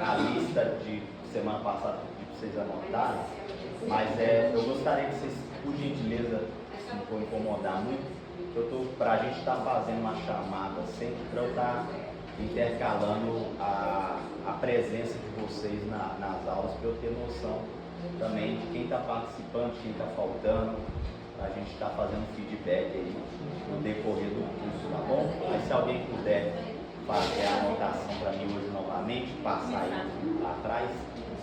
a lista de semana passada que eu pedi para vocês anotarem, mas eu gostaria que vocês, por gentileza, se não for incomodar muito, para a gente estar fazendo uma chamada sempre, para eu estar intercalando a presença de vocês nas aulas, para eu ter noção também de quem está participando, de quem está faltando, para a gente estar fazendo feedback aí no decorrer do curso, tá bom? Aí se alguém puder fazer a anotação para mim hoje novamente, passar aí lá atrás,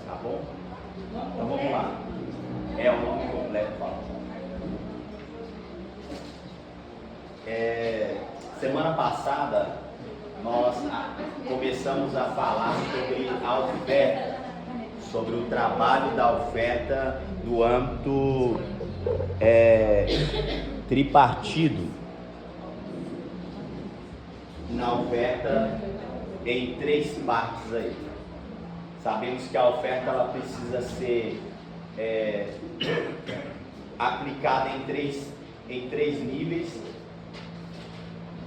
tá bom? Então vamos lá. É o nome completo, fala. Semana passada nós começamos a falar sobre a oferta, sobre o trabalho da oferta no âmbito tripartido, na oferta em 3 partes aí. Sabemos que a oferta ela precisa ser aplicada em três níveis.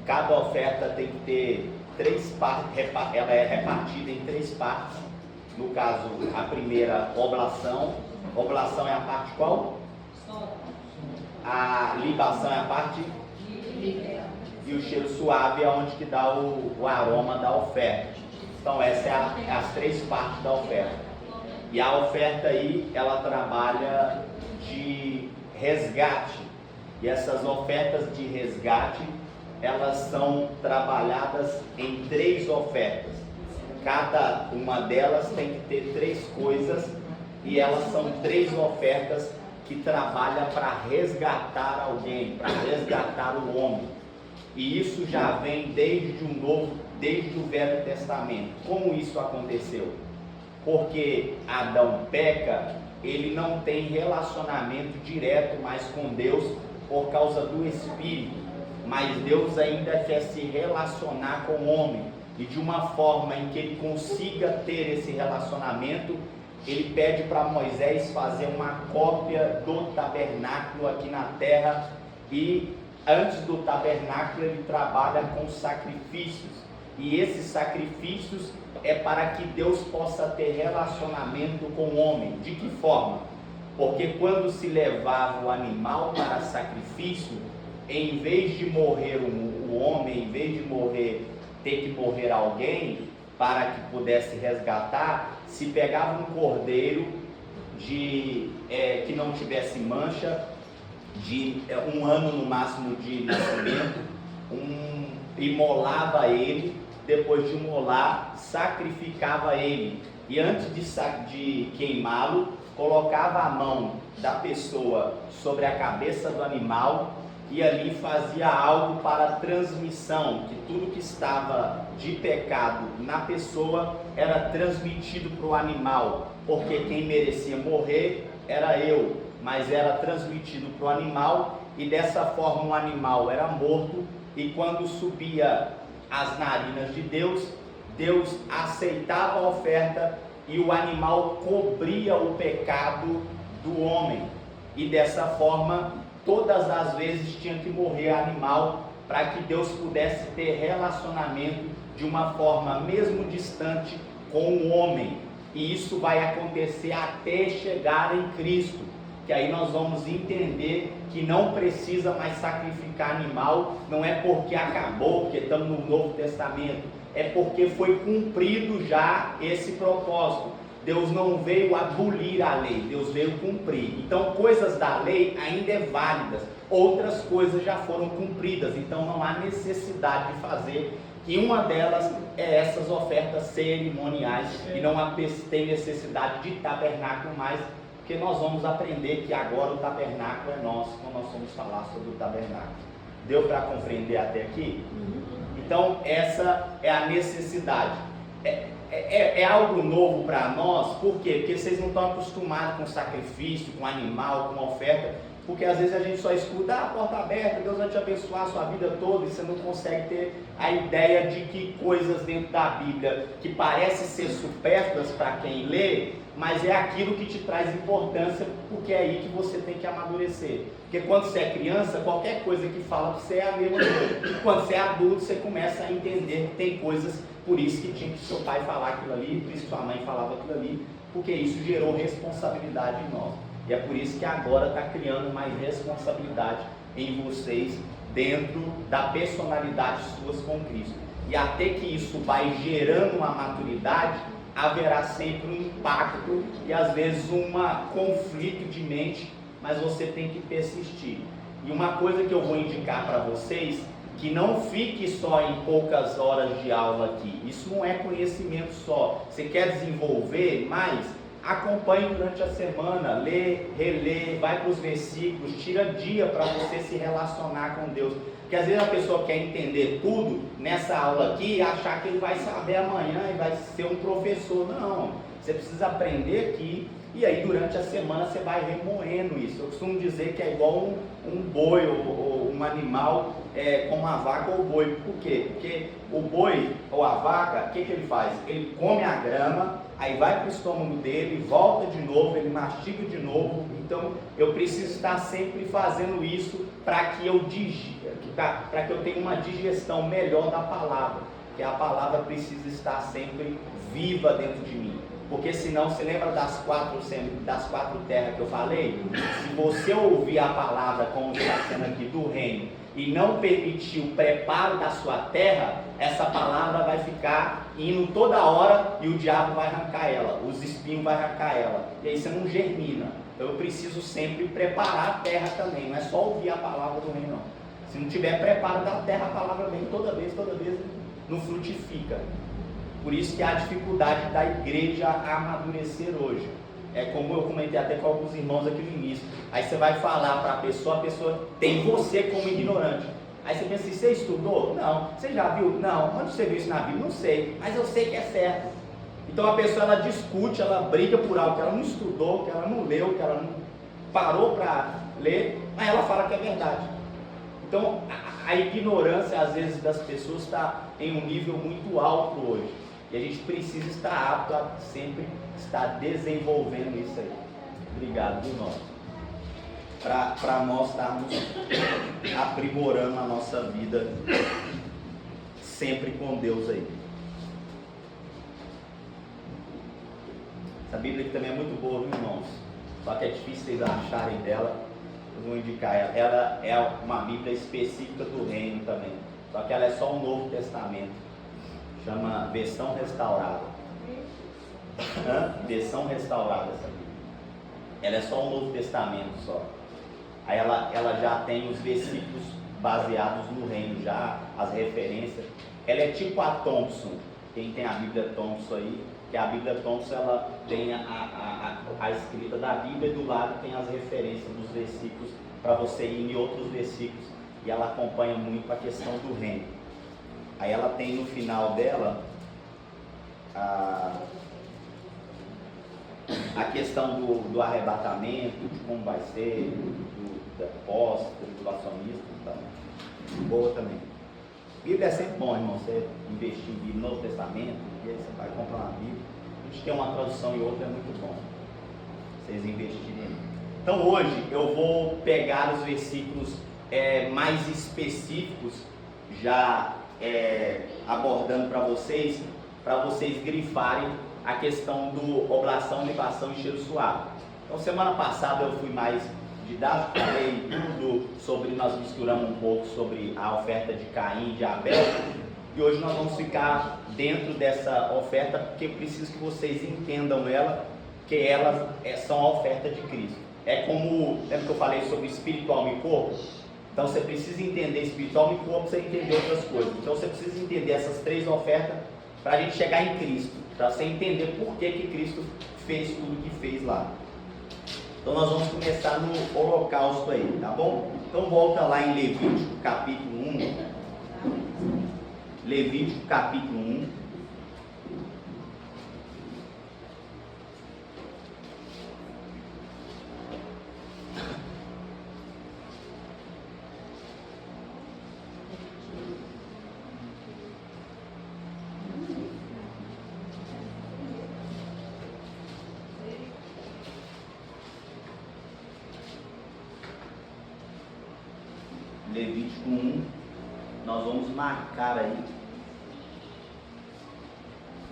Cada oferta tem que ter 3 partes, ela é repartida em 3 partes. No caso, a primeira, oblação. Oblação é a parte qual? A libação é a parte? E o cheiro suave é onde que dá o aroma da oferta. Então essa é as 3 partes da oferta. E a oferta aí, ela trabalha de resgate. E essas ofertas de resgate, elas são trabalhadas em 3 ofertas. Cada uma delas tem que ter 3 coisas, e elas são 3 ofertas que trabalham para resgatar alguém, para resgatar o homem. E isso já vem desde o Velho Testamento. Como isso aconteceu? Porque Adão peca, ele não tem relacionamento direto mais com Deus por causa do Espírito, mas Deus ainda quer se relacionar com o homem, e de uma forma em que ele consiga ter esse relacionamento, ele pede para Moisés fazer uma cópia do tabernáculo aqui na terra, e antes do tabernáculo ele trabalha com sacrifícios, e esses sacrifícios é para que Deus possa ter relacionamento com o homem. De que forma? Porque quando se levava o animal para sacrifício, em vez de morrer o homem, em vez de ter que morrer alguém para que pudesse resgatar, se pegava um cordeiro que não tivesse mancha, de 1 ano no máximo de nascimento, imolava ele, depois de imolar, sacrificava ele, e antes de queimá-lo, colocava a mão da pessoa sobre a cabeça do animal, e ali fazia algo para a transmissão, que tudo que estava de pecado na pessoa era transmitido para o animal, porque quem merecia morrer era eu, mas era transmitido para o animal, e dessa forma o animal era morto, e quando subia as narinas de Deus, Deus aceitava a oferta, e o animal cobria o pecado do homem, e dessa forma todas as vezes tinha que morrer animal, para que Deus pudesse ter relacionamento de uma forma mesmo distante com o homem. E isso vai acontecer até chegar em Cristo, que aí nós vamos entender que não precisa mais sacrificar animal. Não é porque acabou, porque estamos no Novo Testamento, é porque foi cumprido já esse propósito. Deus não veio abolir a lei, Deus veio cumprir. Então coisas da lei ainda é válidas, outras coisas já foram cumpridas, então não há necessidade de fazer. E uma delas é essas ofertas cerimoniais, e não tem necessidade de tabernáculo mais, porque nós vamos aprender que agora o tabernáculo é nosso, quando nós vamos falar sobre o tabernáculo. Deu para compreender até aqui? Então essa é a necessidade. É algo novo para nós. Por quê? Porque vocês não estão acostumados com sacrifício, com animal, com oferta, Porque às vezes a gente só escuta, a porta aberta, Deus vai te abençoar a sua vida toda, e você não consegue ter a ideia de que coisas dentro da Bíblia que parecem ser supérfluas para quem lê, mas é aquilo que te traz importância, porque é aí que você tem que amadurecer. Porque quando você é criança, qualquer coisa que fala para você é a mesma coisa. E quando você é adulto, você começa a entender que tem coisas, por isso que tinha que seu pai falar aquilo ali, por isso que sua mãe falava aquilo ali, porque isso gerou responsabilidade em nós. E é por isso que agora está criando mais responsabilidade em vocês, dentro da personalidade suas com Cristo. E até que isso vai gerando uma maturidade, haverá sempre um impacto e às vezes um conflito de mente, mas você tem que persistir. E uma coisa que eu vou indicar para vocês, que não fique só em poucas horas de aula aqui, isso não é conhecimento só. Você quer desenvolver mais? Acompanhe durante a semana, lê, relê, vai para os versículos, tira dia para você se relacionar com Deus. Porque às vezes a pessoa quer entender tudo nessa aula aqui e achar que ele vai saber amanhã e vai ser um professor. Não, você precisa aprender aqui e aí durante a semana você vai remoendo isso. Eu costumo dizer que é igual um boi ou um animal, como a vaca ou o boi. Por quê? Porque o boi ou a vaca, o que ele faz? Ele come a grama, aí vai para o estômago dele, volta de novo, ele mastiga de novo. Então eu preciso estar sempre fazendo isso para que eu tenha uma digestão melhor da palavra, porque a palavra precisa estar sempre viva dentro de mim. Porque senão, você lembra das quatro terras que eu falei? Se você ouvir a palavra, como está sendo aqui, do reino, e não permitir o preparo da sua terra, essa palavra vai ficar indo toda hora e o diabo vai arrancar ela, os espinhos vai arrancar ela, e aí você não germina. Então eu preciso sempre preparar a terra também, não é só ouvir a palavra do reino, não. Se não tiver preparo da terra, a palavra vem toda vez, não frutifica. Por isso que há a dificuldade da igreja a amadurecer hoje. É como eu comentei até com alguns irmãos aqui no início. Aí você vai falar para a pessoa tem você como ignorante. Aí você pensa assim, você estudou? Não. Você já viu? Não. Onde você viu isso na Bíblia? Não sei. Mas eu sei que é certo. Então a pessoa ela discute, ela briga por algo que ela não estudou, que ela não leu, que ela não parou para ler, mas ela fala que é verdade. Então a ignorância às vezes das pessoas está em um nível muito alto hoje. E a gente precisa estar apto a sempre estar desenvolvendo isso aí. Obrigado, viu, nós? Para nós estarmos aprimorando a nossa vida sempre com Deus aí. Essa Bíblia aqui também é muito boa, viu, irmãos? Só que é difícil vocês acharem dela. Eu vou indicar ela. Ela é uma Bíblia específica do reino também. Só que ela é só o Novo Testamento. Chama versão restaurada. Versão restaurada essa Bíblia. Ela é só o Novo Testamento só. Aí ela já tem os versículos baseados no reino, já as referências. Ela é tipo a Thompson. Quem tem a Bíblia Thompson aí, que a Bíblia Thompson ela tem a escrita da Bíblia e do lado tem as referências dos versículos para você ir em outros versículos. E ela acompanha muito a questão do reino. Aí ela tem no final dela a questão do arrebatamento, de como vai ser, da pós-tribulacionista, então, boa também. Bíblia é sempre bom, irmão, você investir em Bíblia, Novo Testamento, e aí você vai comprar uma Bíblia. A gente tem uma tradução e outra, é muito bom vocês investirem. Então hoje eu vou pegar os versículos mais específicos, já abordando para vocês grifarem a questão do oblação, libação e cheiro suave. Então semana passada eu fui mais didático, falei tudo sobre, nós misturamos um pouco sobre a oferta de Caim e de Abel, e hoje nós vamos ficar dentro dessa oferta, porque preciso que vocês entendam ela, que elas são a oferta de Cristo. É como, lembra que eu falei sobre espiritual e corpo? Então você precisa entender espiritual e corpo para você entender outras coisas. Então você precisa entender essas três ofertas para a gente chegar em Cristo, para você entender por que Cristo fez tudo que fez lá. Então nós vamos começar no holocausto aí, tá bom? Então volta lá em Levítico capítulo 1. Levítico capítulo 1. Levítico 1, nós vamos marcar aí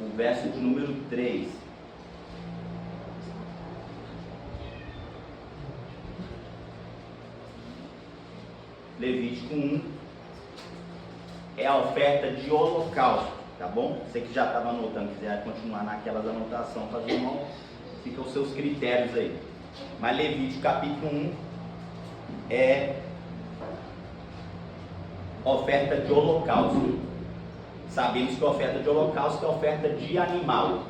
o verso de número 3. Levítico 1 é a oferta de holocausto, tá bom? Você que já estava anotando, quiser continuar naquelas anotações, fazer uma, fica os seus critérios aí. Mas Levítico capítulo 1 é oferta de holocausto. Sabemos que a oferta de holocausto é oferta de animal.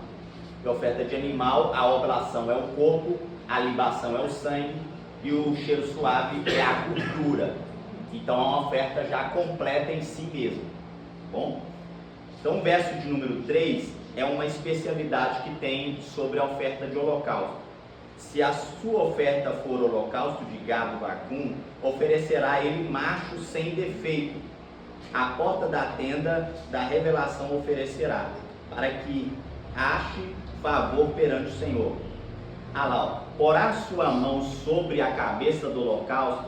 E a oferta de animal, a oblação é o corpo, a libação é o sangue e o cheiro suave é a gordura. Então é uma oferta já completa em si mesmo. Bom? Então o verso de número 3 é uma especialidade que tem sobre a oferta de holocausto. Se a sua oferta for holocausto de gado vacum, oferecerá ele macho sem defeito. A porta da tenda da revelação oferecerá, para que ache favor perante o Senhor. Ah lá, ó. Porá sua mão sobre a cabeça do holocausto,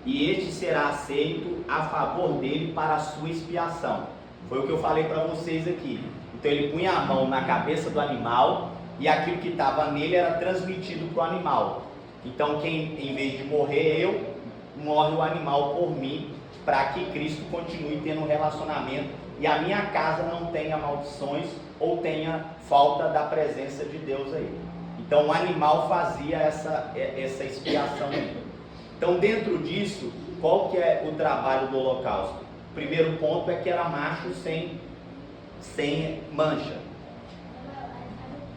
e este será aceito a favor dele para a sua expiação. Foi o que eu falei para vocês aqui. Então ele punha a mão na cabeça do animal, e aquilo que estava nele era transmitido para o animal. Então quem, em vez de morrer morre o animal por mim, para que Cristo continue tendo um relacionamento e a minha casa não tenha maldições ou tenha falta da presença de Deus aí. Então o animal fazia essa expiação aí. Então dentro disso, qual que é o trabalho do holocausto? O primeiro ponto é que era macho sem mancha.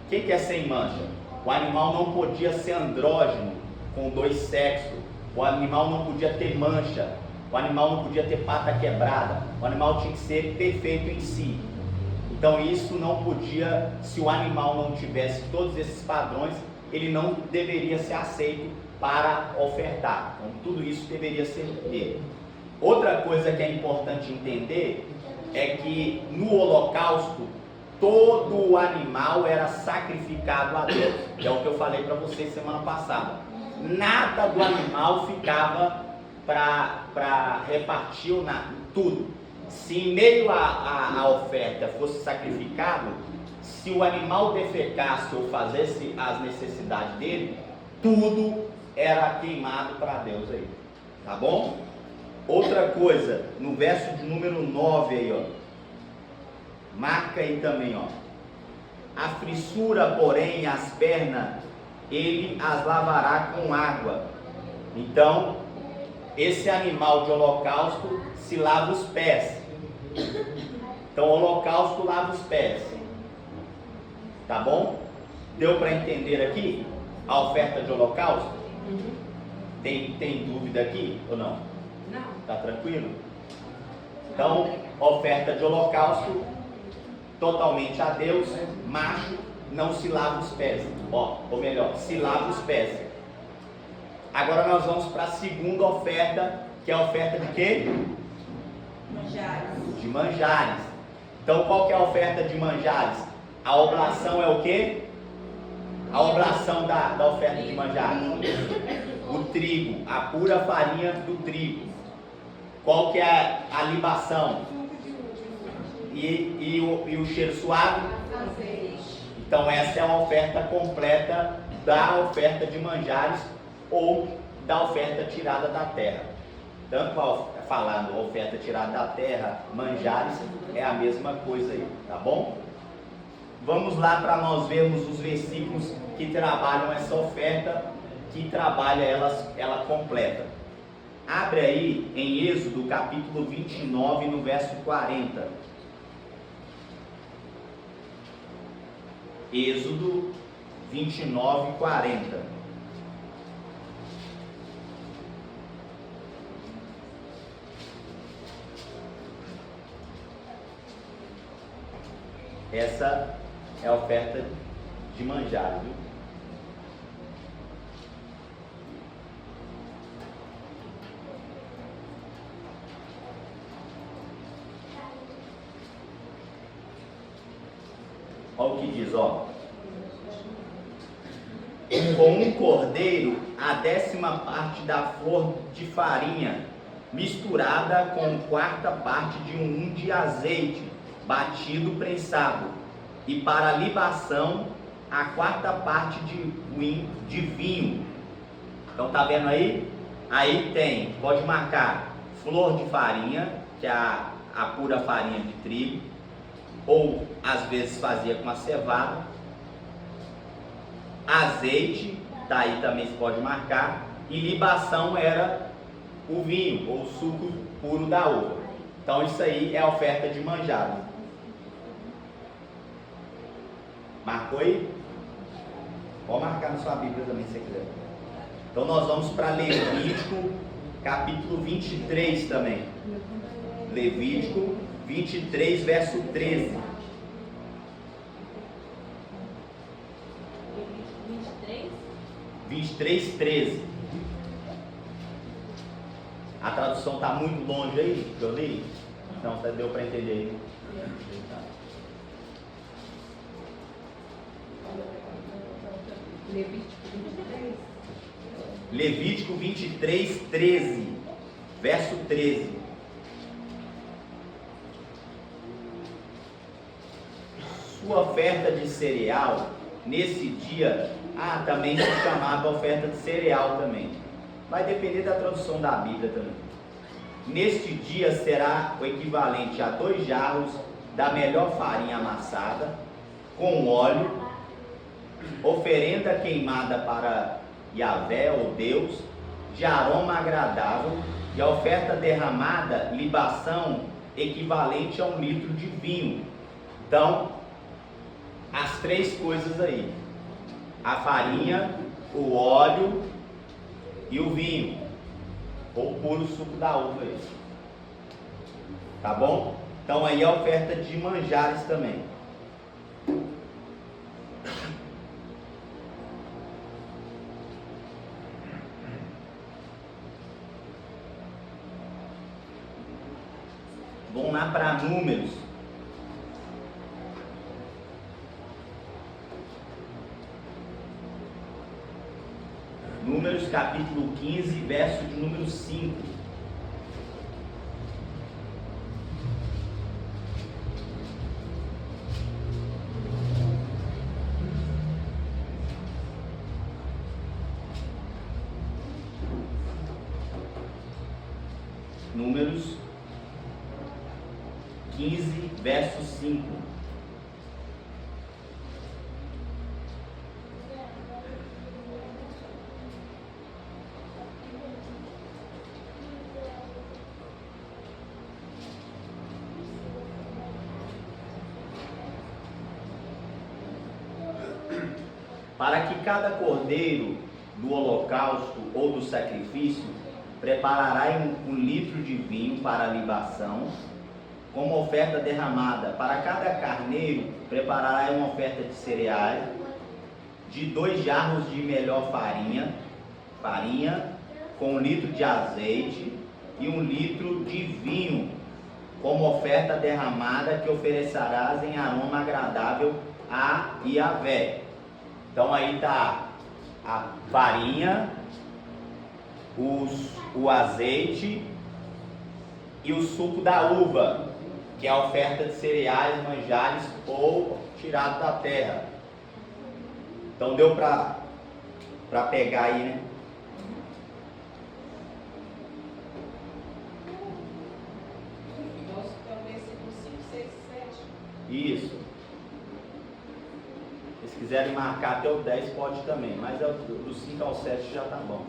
O que é sem mancha? O animal não podia ser andrógeno, com dois sexos. O animal não podia ter mancha. O animal não podia ter pata quebrada. O animal tinha que ser perfeito em si. Então isso não podia, se o animal não tivesse todos esses padrões, ele não deveria ser aceito para ofertar. Então tudo isso deveria ser dele. Outra coisa que é importante entender é que no holocausto todo o animal era sacrificado a Deus. Que é o que eu falei para vocês semana passada. Nada do animal ficava para repartir tudo. Se em meio à oferta fosse sacrificado, se o animal defecasse ou fizesse as necessidades dele, tudo era queimado para Deus aí, tá bom? Outra coisa, no verso de número 9 aí, ó, marca aí também, ó, a frissura, porém, as pernas, ele as lavará com água. Então, esse animal de holocausto se lava os pés. Então, o holocausto lava os pés. Tá bom? Deu para entender aqui a oferta de holocausto? Tem dúvida aqui ou não? Não. Tá tranquilo? Então, oferta de holocausto totalmente a Deus, macho, não se lava os pés. Ou melhor, se lava os pés. Agora nós vamos para a segunda oferta, que é a oferta de quê? Manjares. De manjares. Então qual que é a oferta de manjares? A oblação é o quê? A oblação da oferta de manjares. O trigo, a pura farinha do trigo. Qual que é a libação? E o cheiro suave? Então essa é a oferta completa da oferta de manjares ou da oferta tirada da terra. Tanto falando oferta tirada da terra, manjares, é a mesma coisa aí, tá bom? Vamos lá para nós vermos os versículos que trabalham essa oferta, que trabalha ela completa. Abre aí em Êxodo capítulo 29, no verso 40. Êxodo 29, 40. Essa é a oferta de manjar, viu? Olha o que diz, ó. Com um cordeiro, a 10ª parte da flor de farinha, misturada com quarta parte de um de azeite, batido prensado, e para libação, a quarta parte de vinho. Então tá vendo aí? Aí tem, pode marcar flor de farinha, que é a pura farinha de trigo, ou às vezes fazia com a cevada. Azeite, tá aí também se pode marcar. E libação era o vinho, ou o suco puro da uva. Então isso aí é a oferta de manjares. Marcou aí? Pode marcar na sua Bíblia também se você quiser. Então nós vamos para Levítico capítulo 23 também. Levítico 23, verso 13. 23, 13. A tradução está muito longe aí, que eu li? Então, deu para entender aí. Levítico 23, 13. Verso 13. Sua oferta de cereal, nesse dia, também se chamava oferta de cereal também. Vai depender da tradução da Bíblia também. Neste dia será o equivalente a 2 jarros da melhor farinha amassada, com óleo, oferenda queimada para Yahvé, ou Deus, de aroma agradável, e a oferta derramada, libação, equivalente a 1 litro de vinho. Então, as 3 coisas aí: a farinha, o óleo e o vinho, ou puro suco da uva aí. Tá bom? Então aí a oferta de manjares também. Vamos lá para Números. Números capítulo 15, verso de número 5. Números 15, verso 5. Para que cada cordeiro do holocausto ou do sacrifício preparará 1 litro de vinho para a libação, como oferta derramada. Para cada carneiro preparará uma oferta de cereais, de 2 jarros de melhor farinha, com 1 litro de azeite e 1 litro de vinho, como oferta derramada, que oferecerás em aroma agradável a Yahvé. Então aí está a farinha, o azeite e o suco da uva, que é a oferta de cereais, manjares ou tirado da terra. Então deu para pegar aí, né? Isso. Se quiserem marcar até o 10 pode também, mas do 5 ao 7 já está bom.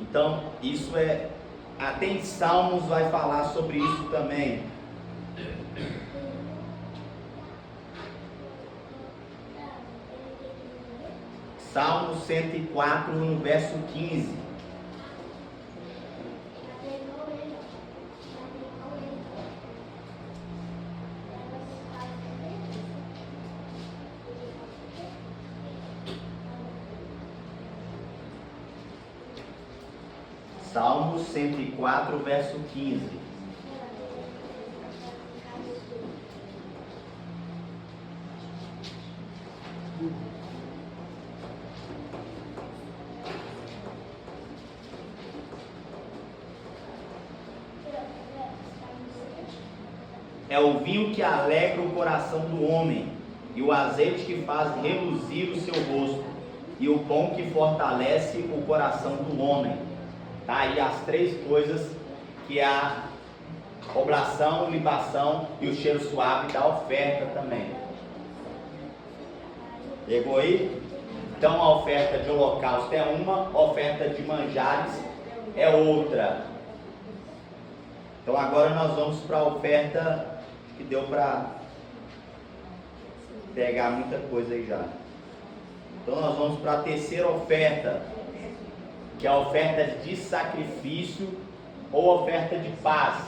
Então, isso é... Até em Salmos vai falar sobre isso também. Salmo 104, no verso 15. Salmo 104, verso 15. é o vinho que alegra o coração do homem, e o azeite que faz reluzir o seu rosto, e o pão que fortalece o coração do homem. Tá aí as três coisas que é a oblação, libação e o cheiro suave da oferta também. Pegou aí? Então a oferta de holocausto é uma, a oferta de manjares é outra. Então agora nós vamos para a oferta que deu para pegar muita coisa aí já. Então nós vamos para a terceira oferta, que é a oferta de sacrifício ou oferta de paz.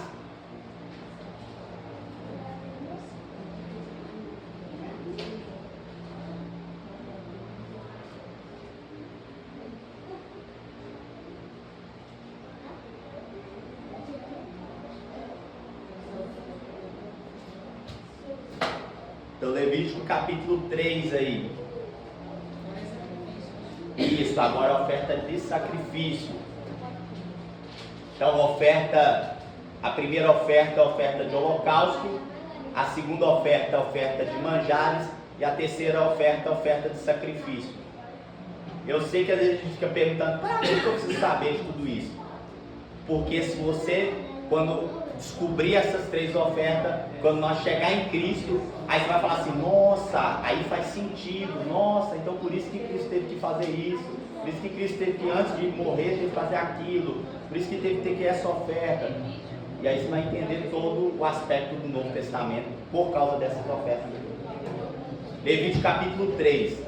Então Levítico capítulo 3 aí. Isso, agora a oferta de sacrifício. Então a primeira oferta é a oferta de holocausto, a segunda oferta é a oferta de manjares e a terceira oferta é a oferta de sacrifício. Eu sei que às vezes a gente fica perguntando, por que eu preciso saber de tudo isso? Porque se você, quando descobrir essas três ofertas, quando nós chegar em Cristo, aí você vai falar assim, nossa, aí faz sentido, nossa, então por isso que Cristo teve que fazer isso, por isso que Cristo teve que antes de morrer, teve que fazer aquilo, por isso que teve que ter que essa oferta. E aí você vai entender todo o aspecto do Novo Testamento por causa dessas ofertas. Levítico capítulo 3.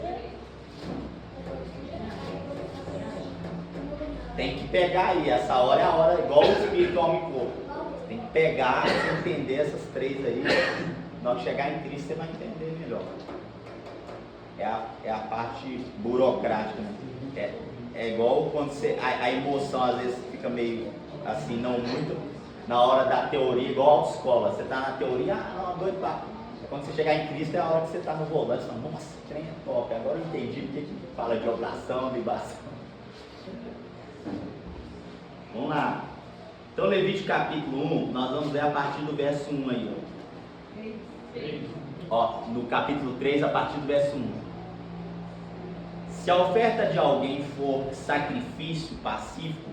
Tem que pegar aí, essa hora é a hora, igual o Espírito, alma e corpo. Tem que pegar e entender essas três aí. Na hora que chegar em Cristo, você vai entender melhor. É a parte burocrática, né? É igual quando você, a emoção às vezes fica meio assim, não muito, na hora da teoria, igual a autoescola. Você está na teoria, doido pra... Quando você chegar em Cristo, é a hora que você está no volante, você fala, nossa, o trem é top, agora eu entendi porque que fala de oblação, libação. Vamos lá. Então, Levítico capítulo 1, nós vamos ver a partir do verso 1 aí, ó. No capítulo 3, a partir do verso 1. Se a oferta de alguém for sacrifício pacífico,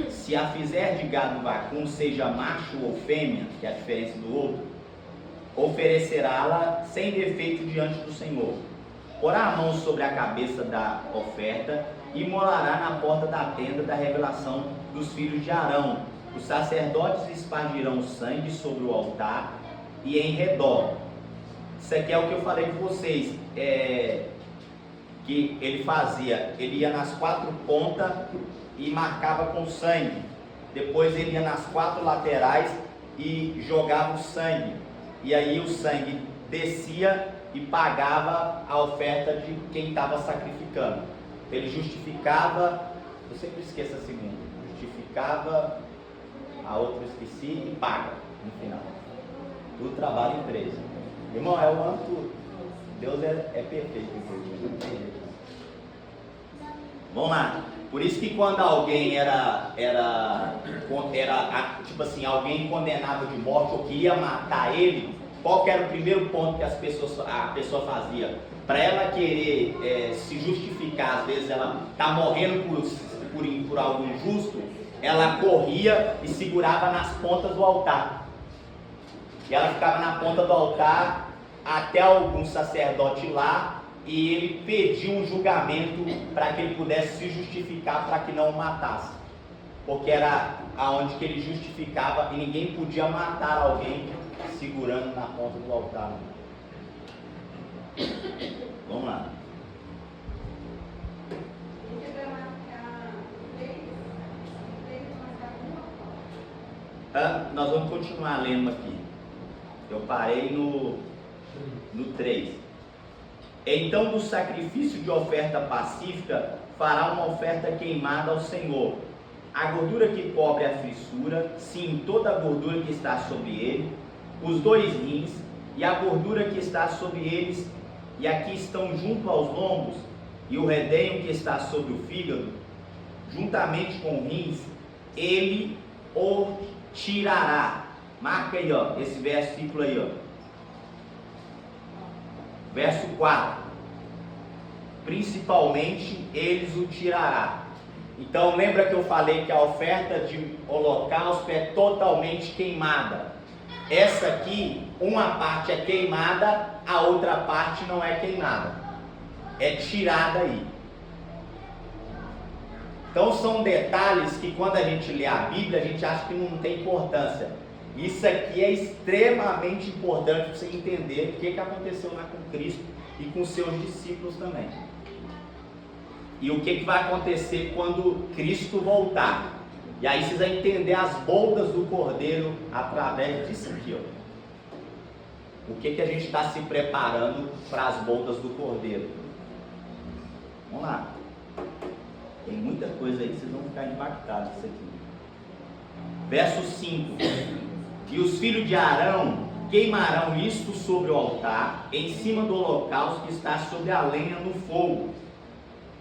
se a fizer de gado vacuno, seja macho ou fêmea, que é a diferença do outro, oferecerá-la sem defeito diante do Senhor. Porá a mão sobre a cabeça da oferta e molará na porta da tenda da revelação dos filhos de Arão. Os sacerdotes espargirão o sangue sobre o altar e em redor. Isso aqui é o que eu falei com vocês, que ele fazia. Ele ia nas quatro pontas e marcava com sangue. Depois ele ia nas quatro laterais e jogava o sangue. E aí o sangue descia e pagava a oferta de quem estava sacrificando. Ele justificava, eu sempre esqueço a segunda, justificava, a outra eu esqueci, e paga no final. Tudo trabalho em três. Irmão, é o ano tudo. Deus é perfeito, inclusive. Vamos lá. Por isso que quando alguém era tipo assim, alguém condenado de morte ou queria matar ele, qual que era o primeiro ponto que a pessoa fazia? Para ela querer se justificar, às vezes ela está morrendo por algo injusto, ela corria e segurava nas pontas do altar. E ela ficava na ponta do altar até algum sacerdote lá e ele pediu um julgamento para que ele pudesse se justificar para que não o matasse. Porque era aonde que ele justificava e ninguém podia matar alguém segurando na ponta do altar. Vamos lá. Nós vamos continuar lendo aqui. Eu parei no 3. Então do sacrifício de oferta pacífica fará uma oferta queimada ao Senhor. A gordura que cobre a frissura, sim, toda a gordura que está sobre ele, os 2 rins e a gordura que está sobre eles, e aqui estão junto aos lombos, e o redenho que está sobre o fígado, juntamente com rins, ele o tirará, Marca aí, ó, esse versículo aí, ó. Verso 4. Principalmente eles o tirará. Então lembra que eu falei que a oferta de holocausto é totalmente queimada. Essa aqui, uma parte é queimada, a outra parte não é queimada. É tirada aí. Então são detalhes que quando a gente lê a Bíblia, a gente acha que não tem importância. Isso aqui é extremamente importante para você entender o que aconteceu lá com Cristo e com seus discípulos também. E o que vai acontecer quando Cristo voltar. E aí vocês vão entender as bodas do Cordeiro através disso aqui, ó. O que a gente está se preparando para as bodas do Cordeiro. Vamos lá. Tem muita coisa aí, vocês vão ficar impactados isso aqui. Verso 5. E os filhos de Arão queimarão isto sobre o altar, em cima do holocausto que está sobre a lenha no fogo,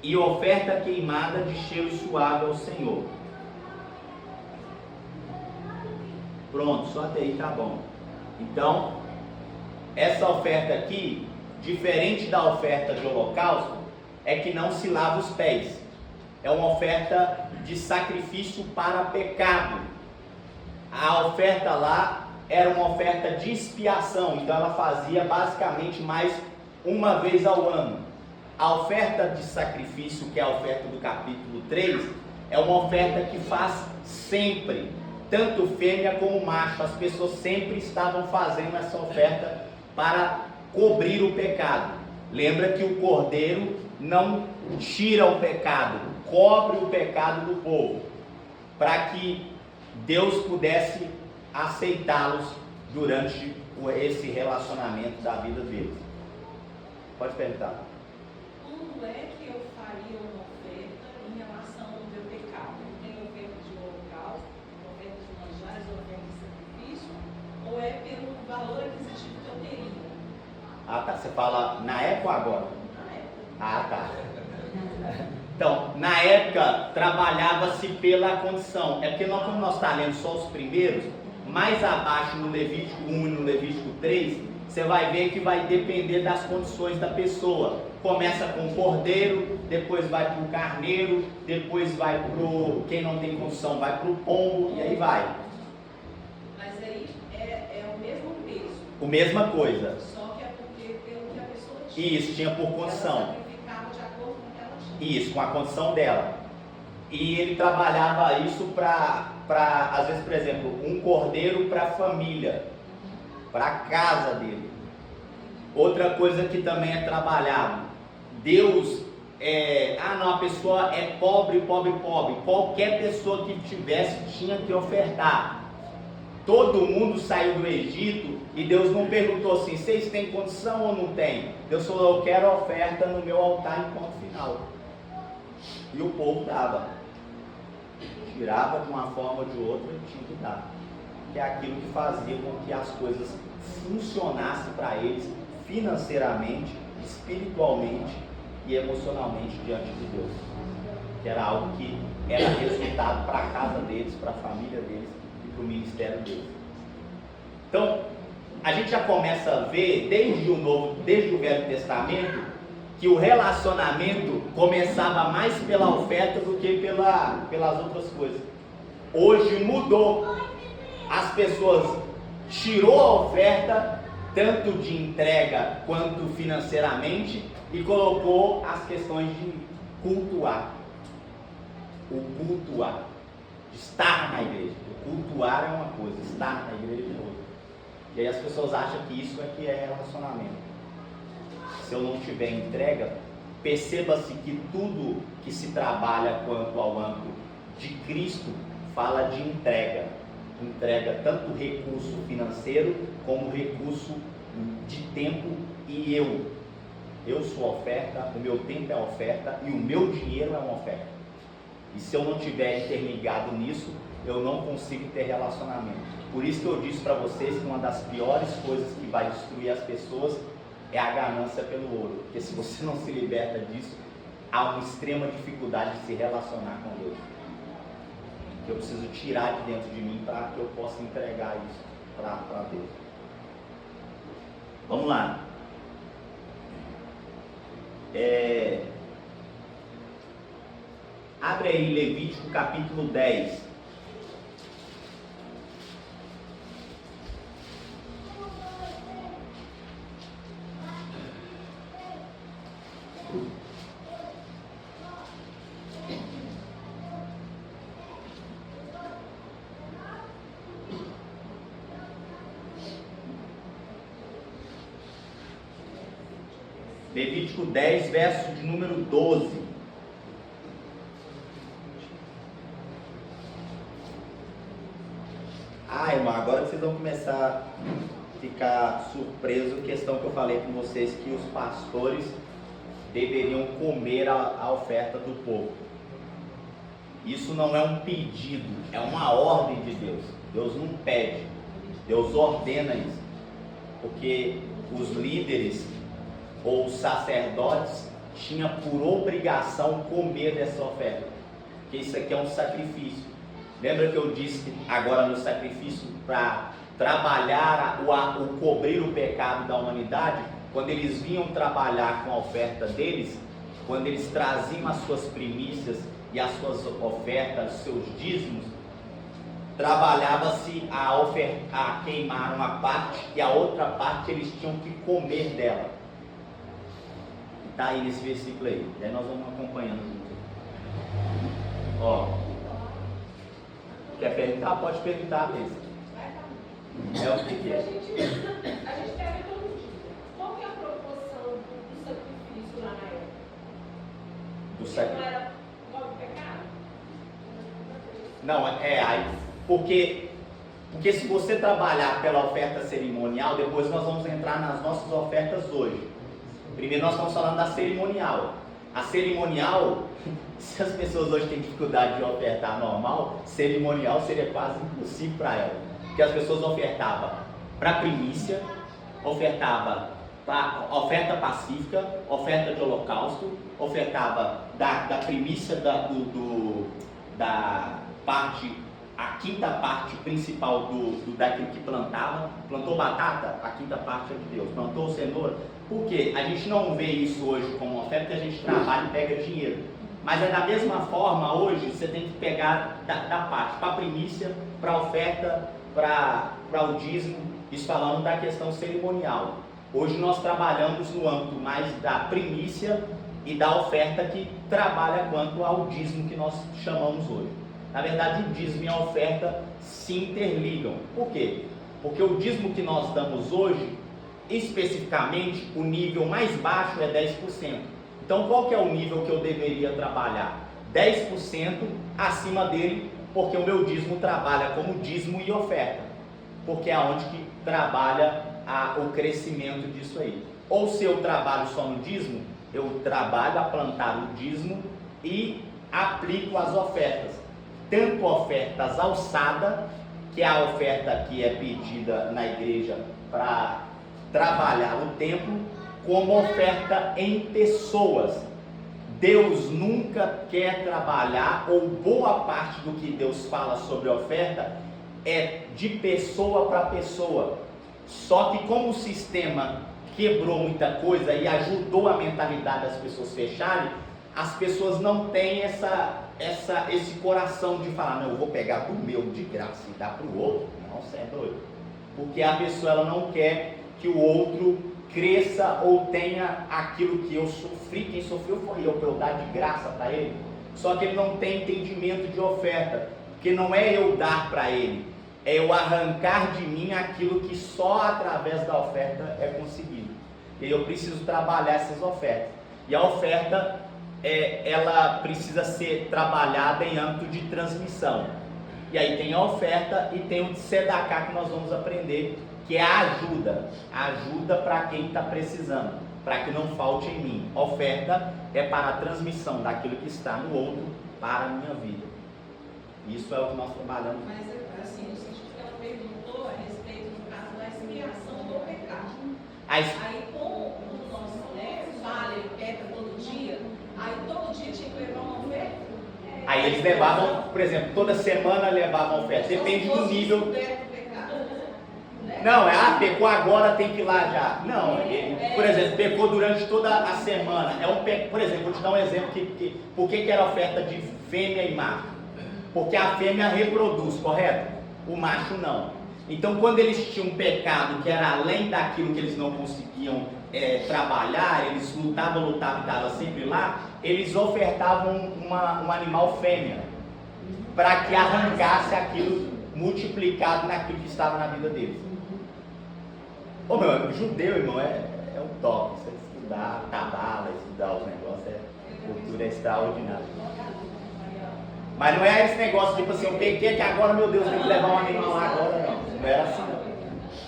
e oferta queimada de cheiro suave ao Senhor. Pronto, só até aí tá bom. Então, essa oferta aqui, diferente da oferta de holocausto, é que não se lava os pés. É uma oferta de sacrifício para pecado. A oferta lá era uma oferta de expiação, então ela fazia basicamente mais uma vez ao ano. A oferta de sacrifício, que é a oferta do capítulo 3, é uma oferta que faz sempre, tanto fêmea como macho. As pessoas sempre estavam fazendo essa oferta para cobrir o pecado. Lembra que o cordeiro não tira o pecado, cobre o pecado do povo, para que Deus pudesse aceitá-los durante esse relacionamento da vida deles. Pode perguntar. Como é que eu faria uma oferta em relação ao meu pecado? Tem oferta de holocausto, oferta de manjares, oferta de sacrifício? Ou é pelo valor aquisitivo que eu teria? Ah, tá. Você fala na época ou agora? Na época. Ah, tá. Então, na época, trabalhava-se pela condição. É porque como nós estamos lendo só os primeiros, mais abaixo no Levítico 1 e no Levítico 3, você vai ver que vai depender das condições da pessoa. Começa com o cordeiro, depois vai para o carneiro, depois vai para o, quem não tem condição, vai para o pombo, e aí vai. Mas aí é o mesmo peso. A mesma coisa. Só que é porque pelo que a pessoa tinha. Isso, tinha por condição. Ela sacrificava de acordo com o que ela tinha. Isso, com a condição dela. E ele trabalhava isso para, às vezes, por exemplo, um cordeiro para a família, para a casa dele. Outra coisa que também é trabalhado, Deus, a pessoa é pobre. Qualquer pessoa que tivesse tinha que ofertar. Todo mundo saiu do Egito e Deus não perguntou assim, vocês têm condição ou não tem? Deus falou, eu quero oferta no meu altar em ponto final. E o povo dava. Tirava de uma forma ou de outra e tinha que dar. Que é aquilo que fazia com que as coisas funcionassem para eles financeiramente, espiritualmente e emocionalmente diante de Deus. Que era algo que era resultado para a casa deles, para a família deles e para o ministério deles. Então, a gente já começa a ver desde o Velho Testamento, que o relacionamento começava mais pela oferta do que pelas outras coisas. Hoje mudou. As pessoas tirou a oferta, tanto de entrega quanto financeiramente, e colocou as questões de cultuar. O cultuar. Estar na igreja. O cultuar é uma coisa, estar na igreja é outra. E aí as pessoas acham que isso é que é relacionamento. Se eu não tiver entrega, perceba-se que tudo que se trabalha quanto ao âmbito de Cristo fala de entrega. Entrega tanto recurso financeiro como recurso de tempo, e eu sou a oferta, o meu tempo é a oferta e o meu dinheiro é uma oferta. E se eu não estiver interligado nisso, eu não consigo ter relacionamento. Por isso que eu disse para vocês que uma das piores coisas que vai destruir as pessoas é a ganância pelo ouro, porque se você não se liberta disso, há uma extrema dificuldade de se relacionar com Deus. Eu preciso tirar de dentro de mim para que eu possa entregar isso. para Deus. Vamos lá. Abre aí Levítico capítulo 10. Levítico 10, verso de número 12. Irmão, agora vocês vão começar a ficar surpresos com a questão que eu falei com vocês, que os pastores deveriam comer a oferta do povo. Isso não é um pedido, é uma ordem de Deus. Deus não pede, Deus ordena isso. Porque os líderes ou os sacerdotes tinham por obrigação comer dessa oferta. Porque isso aqui é um sacrifício. Lembra que eu disse que agora no sacrifício para trabalhar o cobrir o pecado da humanidade, quando eles vinham trabalhar com a oferta deles, quando eles traziam as suas primícias e as suas ofertas, seus dízimos, trabalhava-se a queimar uma parte e a outra parte eles tinham que comer dela. Está aí nesse versículo aí. Daí nós vamos acompanhando junto. Ó. Quer perguntar? Pode perguntar mesmo. É o que é. A gente pega todo dia. Qual que é a proporção do sacrifício lá na época? Do sacrifício? Não era igual do pecado? Não, aí. Porque se você trabalhar pela oferta cerimonial, depois nós vamos entrar nas nossas ofertas hoje. Primeiro nós estamos falando da cerimonial. A cerimonial, se as pessoas hoje têm dificuldade de ofertar normal, cerimonial seria quase impossível para elas. Porque as pessoas ofertavam para primícia, ofertava para oferta pacífica, oferta de holocausto, ofertava da primícia da parte, a quinta parte principal daquilo que plantava. Plantou batata, a quinta parte é de Deus. Plantou cenoura. Por quê? A gente não vê isso hoje como oferta, porque a gente trabalha e pega dinheiro. Mas é da mesma forma, hoje, você tem que pegar da parte, para a primícia, para a oferta, para o dízimo, isso falando da questão cerimonial. Hoje nós trabalhamos no âmbito mais da primícia e da oferta, que trabalha quanto ao dízimo que nós chamamos hoje. Na verdade, o dízimo e a oferta se interligam. Por quê? Porque o dízimo que nós damos hoje, especificamente, o nível mais baixo é 10%. Então, qual que é o nível que eu deveria trabalhar? 10% acima dele, porque o meu dízimo trabalha como dízimo e oferta, porque é onde que trabalha o crescimento disso aí. Ou se eu trabalho só no dízimo, eu trabalho a plantar o dízimo e aplico as ofertas, tanto ofertas alçada, que é a oferta que é pedida na igreja para trabalhar o templo, como oferta em pessoas. Deus nunca quer trabalhar, ou boa parte do que Deus fala sobre oferta é de pessoa para pessoa. Só que como o sistema quebrou muita coisa e ajudou a mentalidade das pessoas fecharem, as pessoas não têm esse coração de falar, não, eu vou pegar do meu de graça e dar para o outro. Não, você é doido. Porque a pessoa ela não quer que o outro cresça ou tenha aquilo que eu sofri. Quem sofreu foi eu, para eu dar de graça para ele. Só que ele não tem entendimento de oferta, porque não é eu dar para ele, é eu arrancar de mim aquilo que só através da oferta é conseguido. E eu preciso trabalhar essas ofertas. E a oferta, ela precisa ser trabalhada em âmbito de transmissão. E aí tem a oferta e tem o tzedakah, que nós vamos aprender, que é a ajuda para quem está precisando, para que não falte em mim. Oferta é para a transmissão daquilo que está no outro para a minha vida. Isso é o que nós trabalhamos. Mas assim, no sentido que ela perguntou a respeito do caso da expiação do pecado. Aí como o nosso falha e peca todo dia, aí todo dia tinha que levar uma oferta? Aí eles levavam, por exemplo, toda semana levavam oferta, depende do nível. Não, pecou agora, tem que ir lá já. Não, ele, por exemplo, pecou durante toda a semana. Por exemplo, vou te dar um exemplo por que era oferta de fêmea e macho? Porque a fêmea reproduz, correto? O macho não. Então, quando eles tinham um pecado que era além daquilo que eles não conseguiam trabalhar, eles lutavam e estavam sempre lá, eles ofertavam um animal fêmea para que arrancasse aquilo multiplicado naquilo que estava na vida deles. Ô meu, judeu, irmão, é um top. Você estudar cabala, estudar os negócios, cultura extraordinária. Mas não é esse negócio tipo assim, eu peguei que agora, meu Deus, tem que levar um animal lá agora, não. Não era assim, não.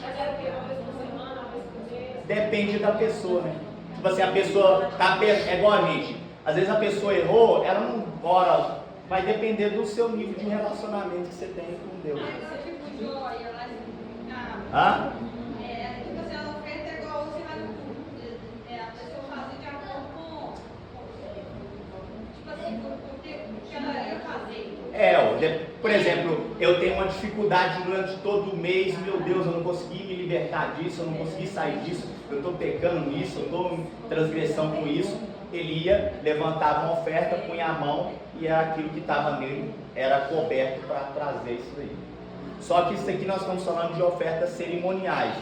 Mas era o quê? Uma vez por semana, uma vez por mês? Depende da pessoa, né? Tipo assim, a pessoa tá é igual a gente. Às vezes a pessoa errou, ela não ora. Vai depender do seu nível de relacionamento que você tem com Deus. Hã? Tipo assim, a oferta é igual você vai no culto. A pessoa fazer de acordo com. Tipo assim, o que ela ia fazer. Por exemplo, eu tenho uma dificuldade durante todo o mês, meu Deus, eu não consegui me libertar disso, eu não consegui sair disso, eu estou pecando nisso, eu estou em transgressão com isso. Ele ia, levantava uma oferta, punha a mão e era aquilo que estava nele, era coberto para trazer isso aí. Só que isso aqui nós estamos falando de ofertas cerimoniais.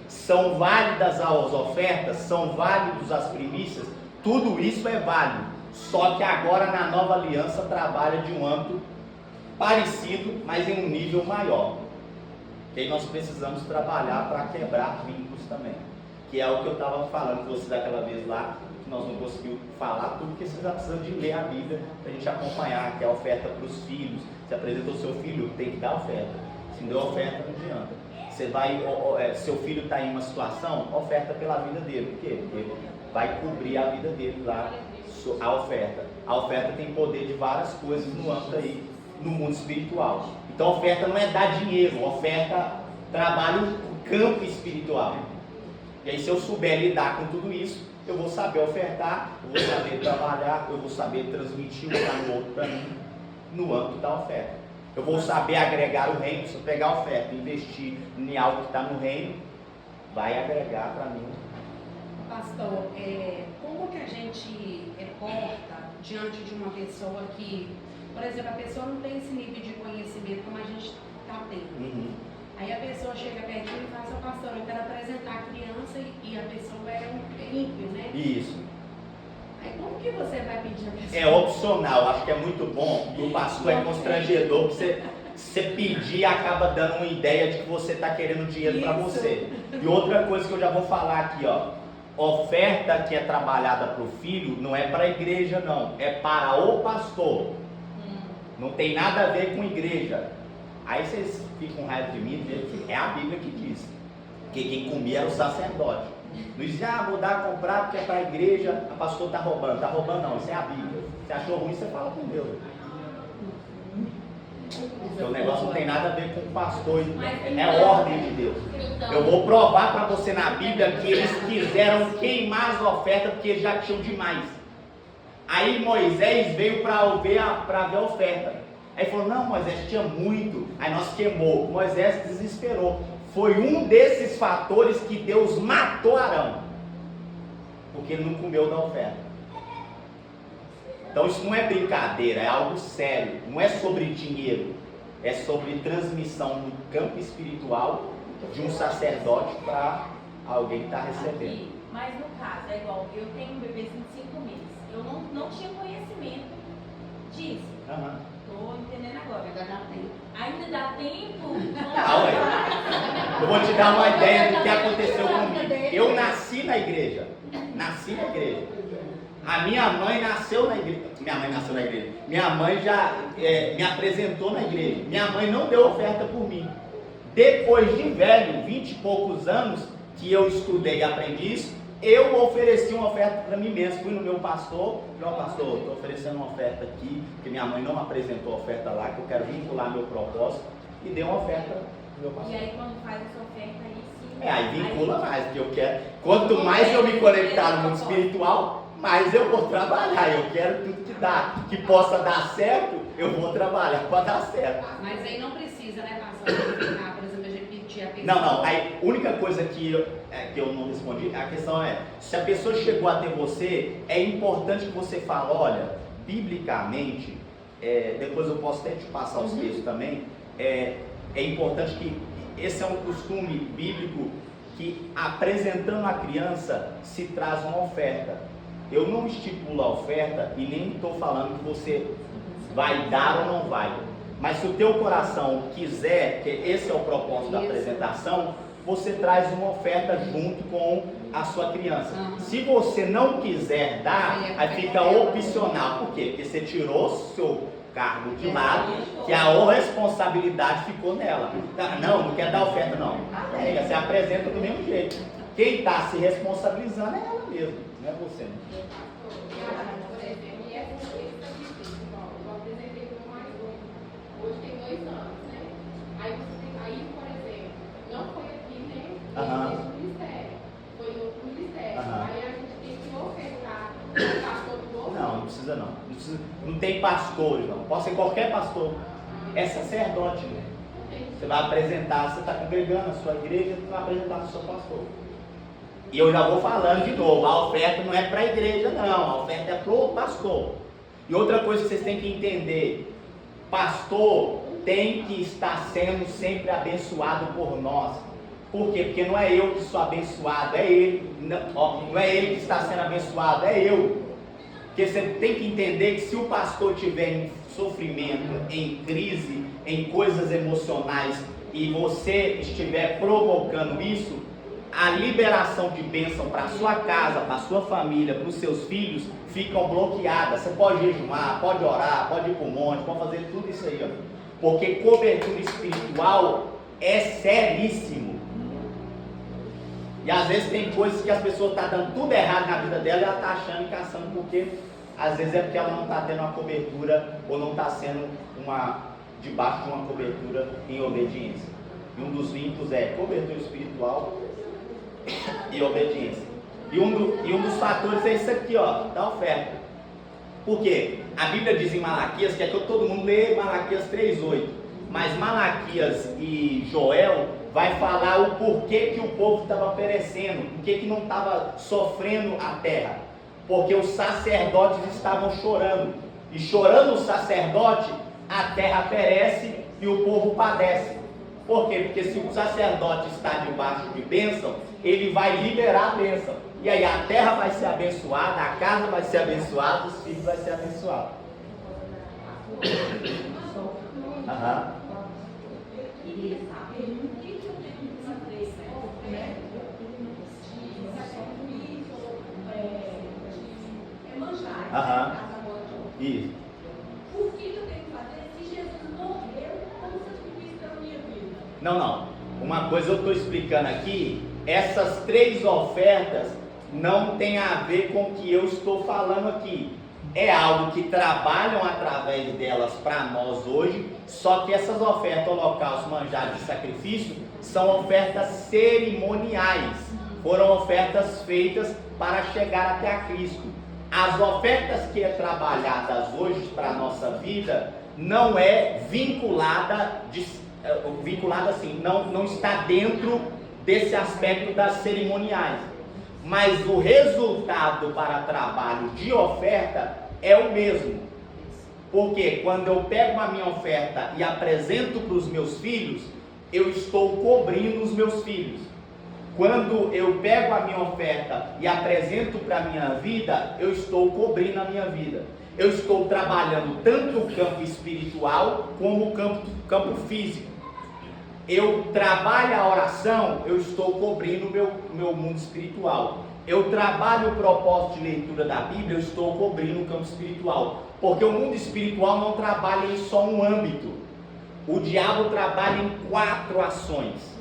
São válidas as ofertas, são válidos as primícias, tudo isso é válido. Só que agora na nova aliança trabalha de um âmbito parecido, mas em um nível maior. Que aí nós precisamos trabalhar para quebrar vínculos também. Que é o que eu estava falando com vocês daquela vez lá, que nós não conseguimos falar tudo, porque vocês precisam de ler a Bíblia para a gente acompanhar, que é a oferta para os filhos. Você apresentou seu filho, tem que dar oferta. Se não deu oferta, não adianta. Você vai, seu filho está em uma situação, oferta pela vida dele. Por quê? Porque vai cobrir a vida dele lá, a oferta. A oferta tem poder de várias coisas no âmbito aí, no mundo espiritual. Então a oferta não é dar dinheiro, a oferta trabalha o campo espiritual. E aí se eu souber lidar com tudo isso, eu vou saber ofertar, eu vou saber trabalhar, eu vou saber transmitir o que está no outro para mim, no âmbito da oferta. Eu vou saber agregar o reino. Se eu pegar a oferta e investir em algo que está no reino, vai agregar para mim. Pastor, como que a gente porta diante de uma pessoa que, por exemplo, a pessoa não tem esse nível de conhecimento como a gente está tendo. Uhum. Aí a pessoa chega pertinho e fala assim, pastor, eu quero apresentar a criança e a pessoa é ímpio, né? Isso. Aí como que você vai pedir a pessoa? É opcional, acho que é muito bom. E o pastor é constrangedor, porque você pedir acaba dando uma ideia de que você está querendo dinheiro para você. E outra coisa que eu já vou falar aqui, ó. Oferta que é trabalhada para o filho não é para a igreja, não. É para o pastor. Não tem nada a ver com igreja. Aí vocês ficam com raiva de mim, é a Bíblia que diz. Que quem comia era o sacerdote. Não diz, vou dar a comprar porque é para a igreja, a pastor está roubando. Está roubando não, isso é a Bíblia. Se achou ruim, você fala com Deus. Então, o negócio não tem nada a ver com o pastor, é ordem de Deus. Eu vou provar para você na Bíblia que eles quiseram queimar as ofertas porque eles já tinham demais. Aí Moisés veio para ver a oferta. Aí falou, não, Moisés tinha muito. Aí nós queimou. Moisés desesperou. Foi um desses fatores que Deus matou Arão, porque ele não comeu da oferta. Então isso não é brincadeira, é algo sério. Não é sobre dinheiro, é sobre transmissão no campo espiritual de um sacerdote para alguém que está recebendo. Mas no caso, é igual, eu tenho um bebezinho de 5 meses. Eu não tinha conhecimento disso. Estou entendendo agora. Ainda dá tempo. Ainda dá tempo? Eu vou te dar uma ideia do que aconteceu comigo. Eu nasci na igreja. A minha mãe nasceu na igreja. Minha mãe já me apresentou na igreja. Minha mãe não deu oferta por mim. Depois de velho, 20 e poucos anos, que eu estudei e aprendi isso, eu ofereci uma oferta para mim mesmo. Fui no meu pastor, pastor, estou oferecendo uma oferta aqui, porque minha mãe não apresentou a oferta lá, que eu quero vincular meu propósito, e dei uma oferta pro meu pastor. E aí quando faz essa oferta aí sim. Aí vincula mais, porque eu quero. Quanto mais eu me conectar no mundo espiritual, mais eu vou trabalhar. Eu quero tudo que possa dar certo, eu vou trabalhar para dar certo. Mas aí não precisa, né, pastor, por exemplo, a gente a pessoa... Não, a única coisa que eu não respondi, a questão é, se a pessoa chegou até você, é importante que você fale, olha, biblicamente, depois eu posso até te passar os textos também, é importante que, esse é um costume bíblico, que apresentando a criança se traz uma oferta. Eu não estipulo a oferta e nem estou falando que você vai dar ou não vai. Mas se o teu coração quiser, que esse é o propósito da apresentação, você traz uma oferta junto com a sua criança. Se você não quiser dar, aí fica opcional. Por quê? Porque você tirou o seu cargo de lado, que a responsabilidade ficou nela. Não quer dar oferta não. Você apresenta do mesmo jeito. Quem está se responsabilizando é ela mesma, não é você. Hoje tem 2 anos, né? Aí, por exemplo, não foi aqui, né? No ministério. Foi em outro ministério. Aí a gente tem que ofertar o pastor do outro. Não precisa não. Não tem pastores não. Pode ser qualquer pastor. É sacerdote, né? Você vai apresentar, você está congregando a sua igreja, você vai apresentar o seu pastor. E eu já vou falando de novo, a oferta não é para a igreja não, a oferta é para o pastor. E outra coisa que vocês têm que entender, pastor tem que estar sendo sempre abençoado por nós. Por quê? Porque não é eu que sou abençoado, é ele. Não é ele que está sendo abençoado, é eu. Porque você tem que entender que se o pastor tiver em sofrimento, em crise, em coisas emocionais, e você estiver provocando isso, a liberação de bênção para a sua casa, para a sua família, para os seus filhos, ficam bloqueadas. Você pode jejuar, pode orar, pode ir para o monte, pode fazer tudo isso aí, ó. Porque cobertura espiritual é seríssimo. E às vezes tem coisas que as pessoas estão dando tudo errado na vida dela e ela está achando e caçando, porque às vezes é porque ela não está tendo uma cobertura ou não está sendo debaixo de uma cobertura em obediência. E um dos vínculos é cobertura espiritual e obediência. E um dos fatores é isso aqui, ó, da oferta. Por quê? A Bíblia diz em Malaquias, que é que todo mundo lê Malaquias 3:8, mas Malaquias e Joel vai falar o porquê que o povo estava perecendo, porquê que não estava sofrendo a terra. Porque os sacerdotes estavam chorando. E chorando o sacerdote, a terra perece e o povo padece. Por quê? Porque se o sacerdote está debaixo de bênção, ele vai liberar a bênção. E aí a terra vai ser abençoada, a casa vai ser abençoada, os filhos vão ser abençoados. Isso. O que eu tenho que fazer se Jesus morreu como sacrifício pela minha vida? Não. Uma coisa eu estou explicando aqui, essas 3 ofertas não tem a ver com o que eu estou falando aqui. É algo que trabalham através delas para nós hoje, só que essas ofertas, holocausto, manjar de sacrifício, são ofertas cerimoniais. Foram ofertas feitas para chegar até a Cristo. As ofertas que é trabalhadas hoje para a nossa vida não é vinculada assim, não está dentro desse aspecto das cerimoniais. Mas o resultado para trabalho de oferta é o mesmo. Porque quando eu pego a minha oferta e apresento para os meus filhos, eu estou cobrindo os meus filhos. Quando eu pego a minha oferta e apresento para a minha vida, eu estou cobrindo a minha vida. Eu estou trabalhando tanto o campo espiritual como o campo físico. Eu trabalho a oração, eu estou cobrindo o meu mundo espiritual. Eu trabalho o propósito de leitura da Bíblia, eu estou cobrindo o campo espiritual. Porque o mundo espiritual não trabalha em só um âmbito. O diabo trabalha em 4 ações.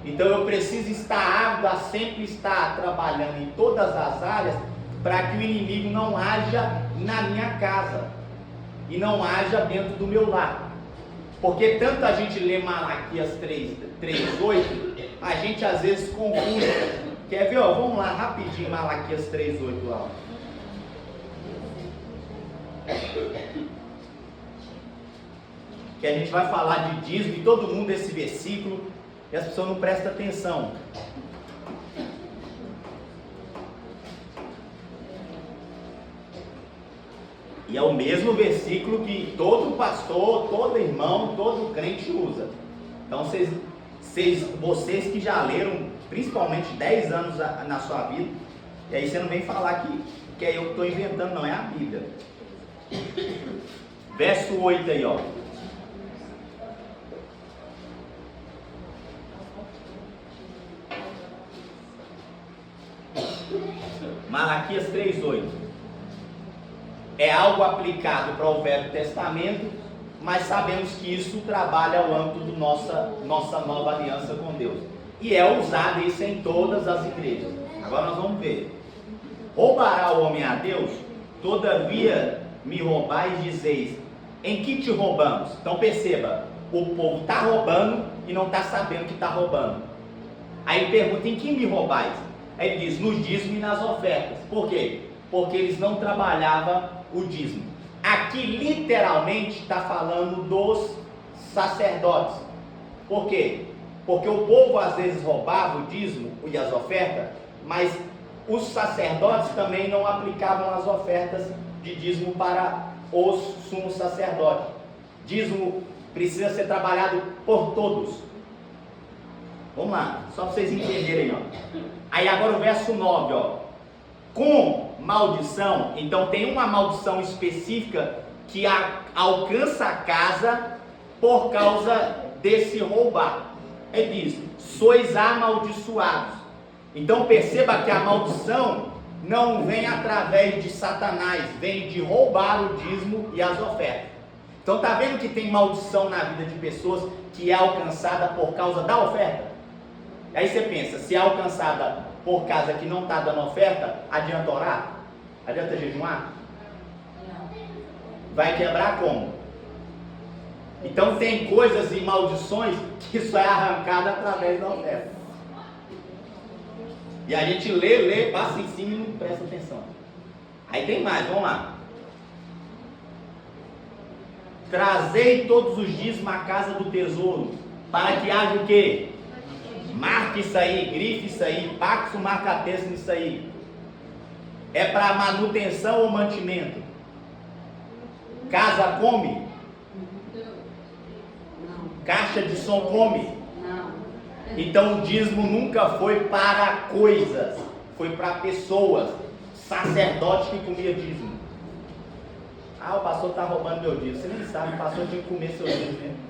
Então eu preciso estar apto a sempre estar trabalhando em todas as áreas para que o inimigo não haja na minha casa e não haja dentro do meu lar. Porque tanto a gente lê Malaquias 3:8, a gente às vezes confunde. Quer ver? Ó, vamos lá rapidinho, Malaquias 3:8 lá. Que a gente vai falar de dízimo e todo mundo esse versículo. E as pessoas não prestam atenção. E é o mesmo versículo que todo pastor, todo irmão, todo crente usa. Então vocês que já leram principalmente 10 anos na sua vida, e aí você não vem falar que é eu que estou inventando, não, é a Bíblia. Verso 8 aí, ó. Malaquias 3:8. É algo aplicado para o Velho Testamento, mas sabemos que isso trabalha o âmbito da nossa nova aliança com Deus. E é usado isso em todas as igrejas. Agora nós vamos ver. Roubará o homem a Deus? Todavia me roubais, dizeis, em que te roubamos? Então perceba, o povo está roubando e não está sabendo que está roubando. Aí pergunta, em que me roubais? Aí ele diz, nos dízimos e nas ofertas. Por quê? Porque eles não trabalhavam o dízimo. Aqui literalmente está falando dos sacerdotes. Por quê? Porque o povo às vezes roubava o dízimo e as ofertas, mas os sacerdotes também não aplicavam as ofertas de dízimo para os sumos sacerdotes. Dízimo precisa ser trabalhado por todos. Vamos lá, só para vocês entenderem, ó. Aí agora o verso 9, ó. Com maldição, então tem uma maldição específica que alcança a casa por causa desse roubar. Ele diz, sois amaldiçoados. Então perceba que a maldição não vem através de Satanás, vem de roubar o dízimo e as ofertas. Então está vendo que tem maldição na vida de pessoas que é alcançada por causa da oferta? Aí você pensa, se é alcançada por causa que não está dando oferta, adianta orar? Adianta jejuar? Vai quebrar como? Então tem coisas e maldições que só é arrancada através da oferta. E a gente lê, passa em cima e não presta atenção. Aí tem mais, vamos lá. Trazei todos os dízimos à casa do tesouro, para que haja o quê? Marque isso aí, grife isso aí, paxe o marca-texto nisso aí. É para manutenção ou mantimento? Casa come? Caixa de som come? Então o dízimo nunca foi para coisas, foi para pessoas. Sacerdote que comia dízimo. Ah, o pastor está roubando meu dízimo. Você nem sabe, o pastor tinha que comer seu dízimo mesmo.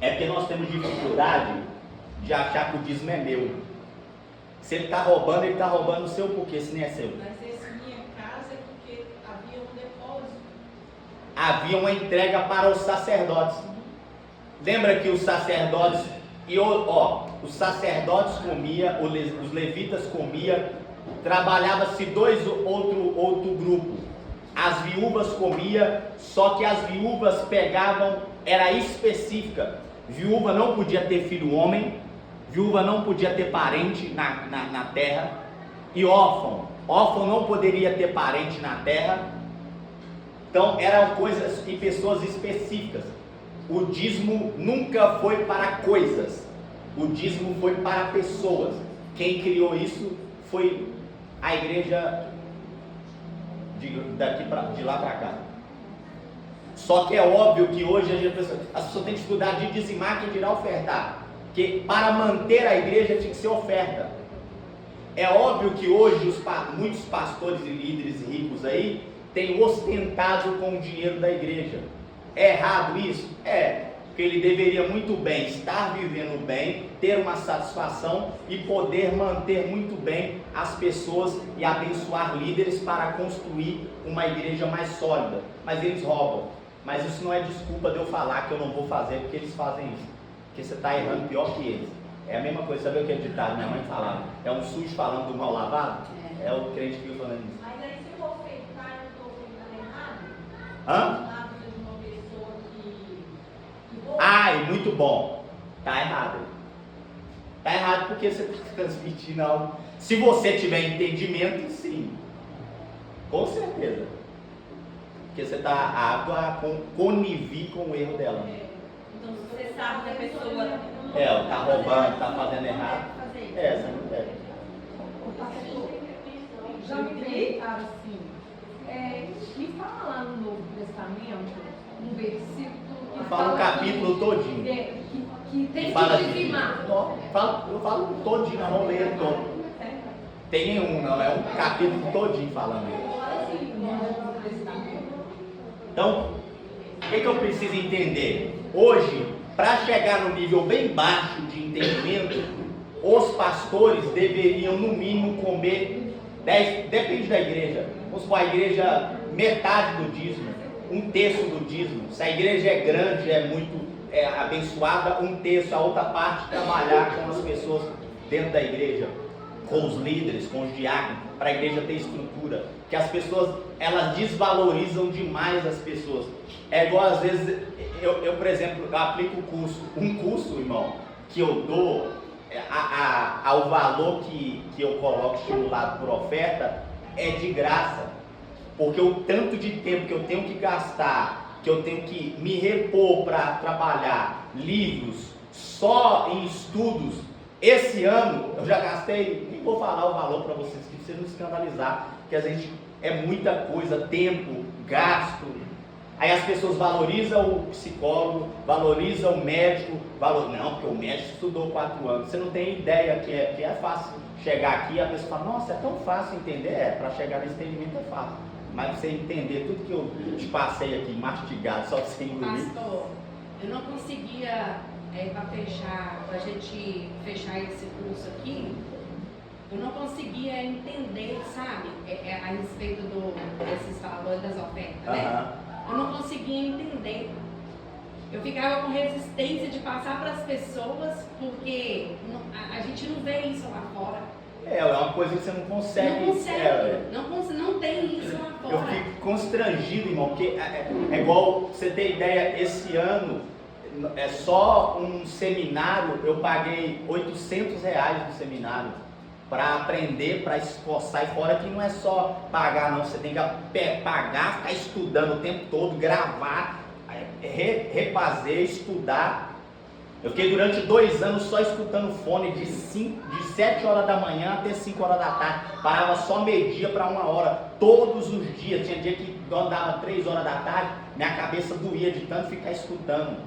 É porque nós temos dificuldade de achar que o dízimo é meu. Se ele está roubando, ele está roubando o seu porque se nem é seu. Mas esse minha casa é porque havia um depósito. Havia uma entrega para os sacerdotes. Lembra que os sacerdotes, os sacerdotes comiam, os levitas comiam, trabalhava-se outro grupo. As viúvas comiam, só que as viúvas pegavam, era específica. Viúva não podia ter filho homem, viúva não podia ter parente na terra, e órfão não poderia ter parente na terra. Então eram coisas e pessoas específicas. O dízimo nunca foi para coisas, o dízimo foi para pessoas. Quem criou isso foi a igreja de lá para cá. Só que é óbvio que hoje as pessoas têm dificuldade de dizimar, que dirá ofertar, que para manter a igreja tinha que ser oferta. É óbvio que hoje muitos pastores e líderes ricos aí têm ostentado com o dinheiro da igreja. É errado isso? É, porque ele deveria muito bem estar vivendo bem, ter uma satisfação e poder manter muito bem as pessoas e abençoar líderes para construir uma igreja mais sólida. Mas eles roubam. Mas isso não é desculpa de eu falar que eu não vou fazer porque eles fazem isso. Porque você está errando pior que eles. É a mesma coisa, sabe o que é ditado? Minha mãe falava, é um sujo falando do mal lavado? É o crente que fica falando isso. Mas aí se for feito, tá? Eu estou feito errado? Hã? Na vida de uma pessoa que rouba. Ai, muito bom. Tá errado. Tá errado porque você está transmitindo algo. Se você tiver entendimento, sim. Com certeza. Porque você está apto a conivir com o erro dela. Então, você sabe que a pessoa... Tá roubando, tá fazendo errado. Você não deve. Já me perguntaram assim, me fala lá no Novo Testamento, um versículo que Fala um capítulo todinho. Que tem Fala que dizimar. Eu falo todinho, não vou ler todo. Tem nenhum, não, é um capítulo todinho falando isso. Então, o que eu preciso entender? Hoje, para chegar no nível bem baixo de entendimento, os pastores deveriam, no mínimo, comer 10, depende da igreja. Vamos supor, a igreja, metade do dízimo, 1/3 do dízimo. Se a igreja é grande, é muito abençoada, 1/3, a outra parte trabalhar com as pessoas dentro da igreja, com os líderes, com os diáconos, para a igreja ter estrutura. Que as pessoas, elas desvalorizam demais as pessoas. É igual às vezes, eu por exemplo, eu aplico um curso, irmão, que eu dou, ao valor que eu coloco estimulado por oferta, é de graça. Porque o tanto de tempo que eu tenho que gastar, que eu tenho que me repor para trabalhar, livros, só em estudos, esse ano eu já gastei, nem vou falar o valor para vocês, que vocês não escandalizar, que a gente é muita coisa, tempo, gasto. Aí as pessoas valorizam o psicólogo, valorizam o médico, não, porque o médico estudou 4 anos. Você não tem ideia que é fácil chegar aqui e a pessoa fala, nossa, é tão fácil entender. Para chegar nesse entendimento é fácil. Mas você entender tudo que eu te passei aqui, mastigado, só você engolir. Pastor, eu não conseguia, para a gente fechar esse curso aqui, eu não conseguia entender, sabe, a respeito desses valores das ofertas, né? Eu não conseguia entender. Eu ficava com resistência de passar para as pessoas, porque a gente não vê isso lá fora. É uma coisa que você não consegue. Não consegue, não tem isso lá fora. Eu fico constrangido, irmão, porque é igual, você ter ideia, esse ano, é só um seminário, eu paguei R$800 no seminário, para aprender, para esforçar, e fora que não é só pagar não, você tem que pagar, ficar estudando o tempo todo, gravar, refazer, estudar. Eu fiquei durante 2 anos só escutando fone de 7 horas da manhã até 5 horas da tarde, parava só meio-dia para 1 hora, todos os dias. Tinha dia que dava 3 horas da tarde, minha cabeça doía de tanto ficar escutando,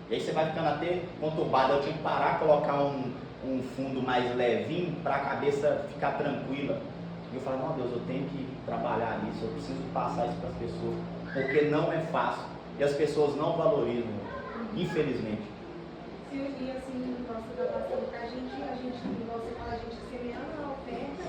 e aí você vai ficando até conturbado. Eu tinha que parar, colocar um fundo mais levinho para a cabeça ficar tranquila. E eu falei, meu Deus, eu tenho que trabalhar nisso, eu preciso passar isso para as pessoas, porque não é fácil e as pessoas não valorizam, infelizmente. Se eu vi assim, nossa gravação, a gente, igual você fala, a gente semeando a oferta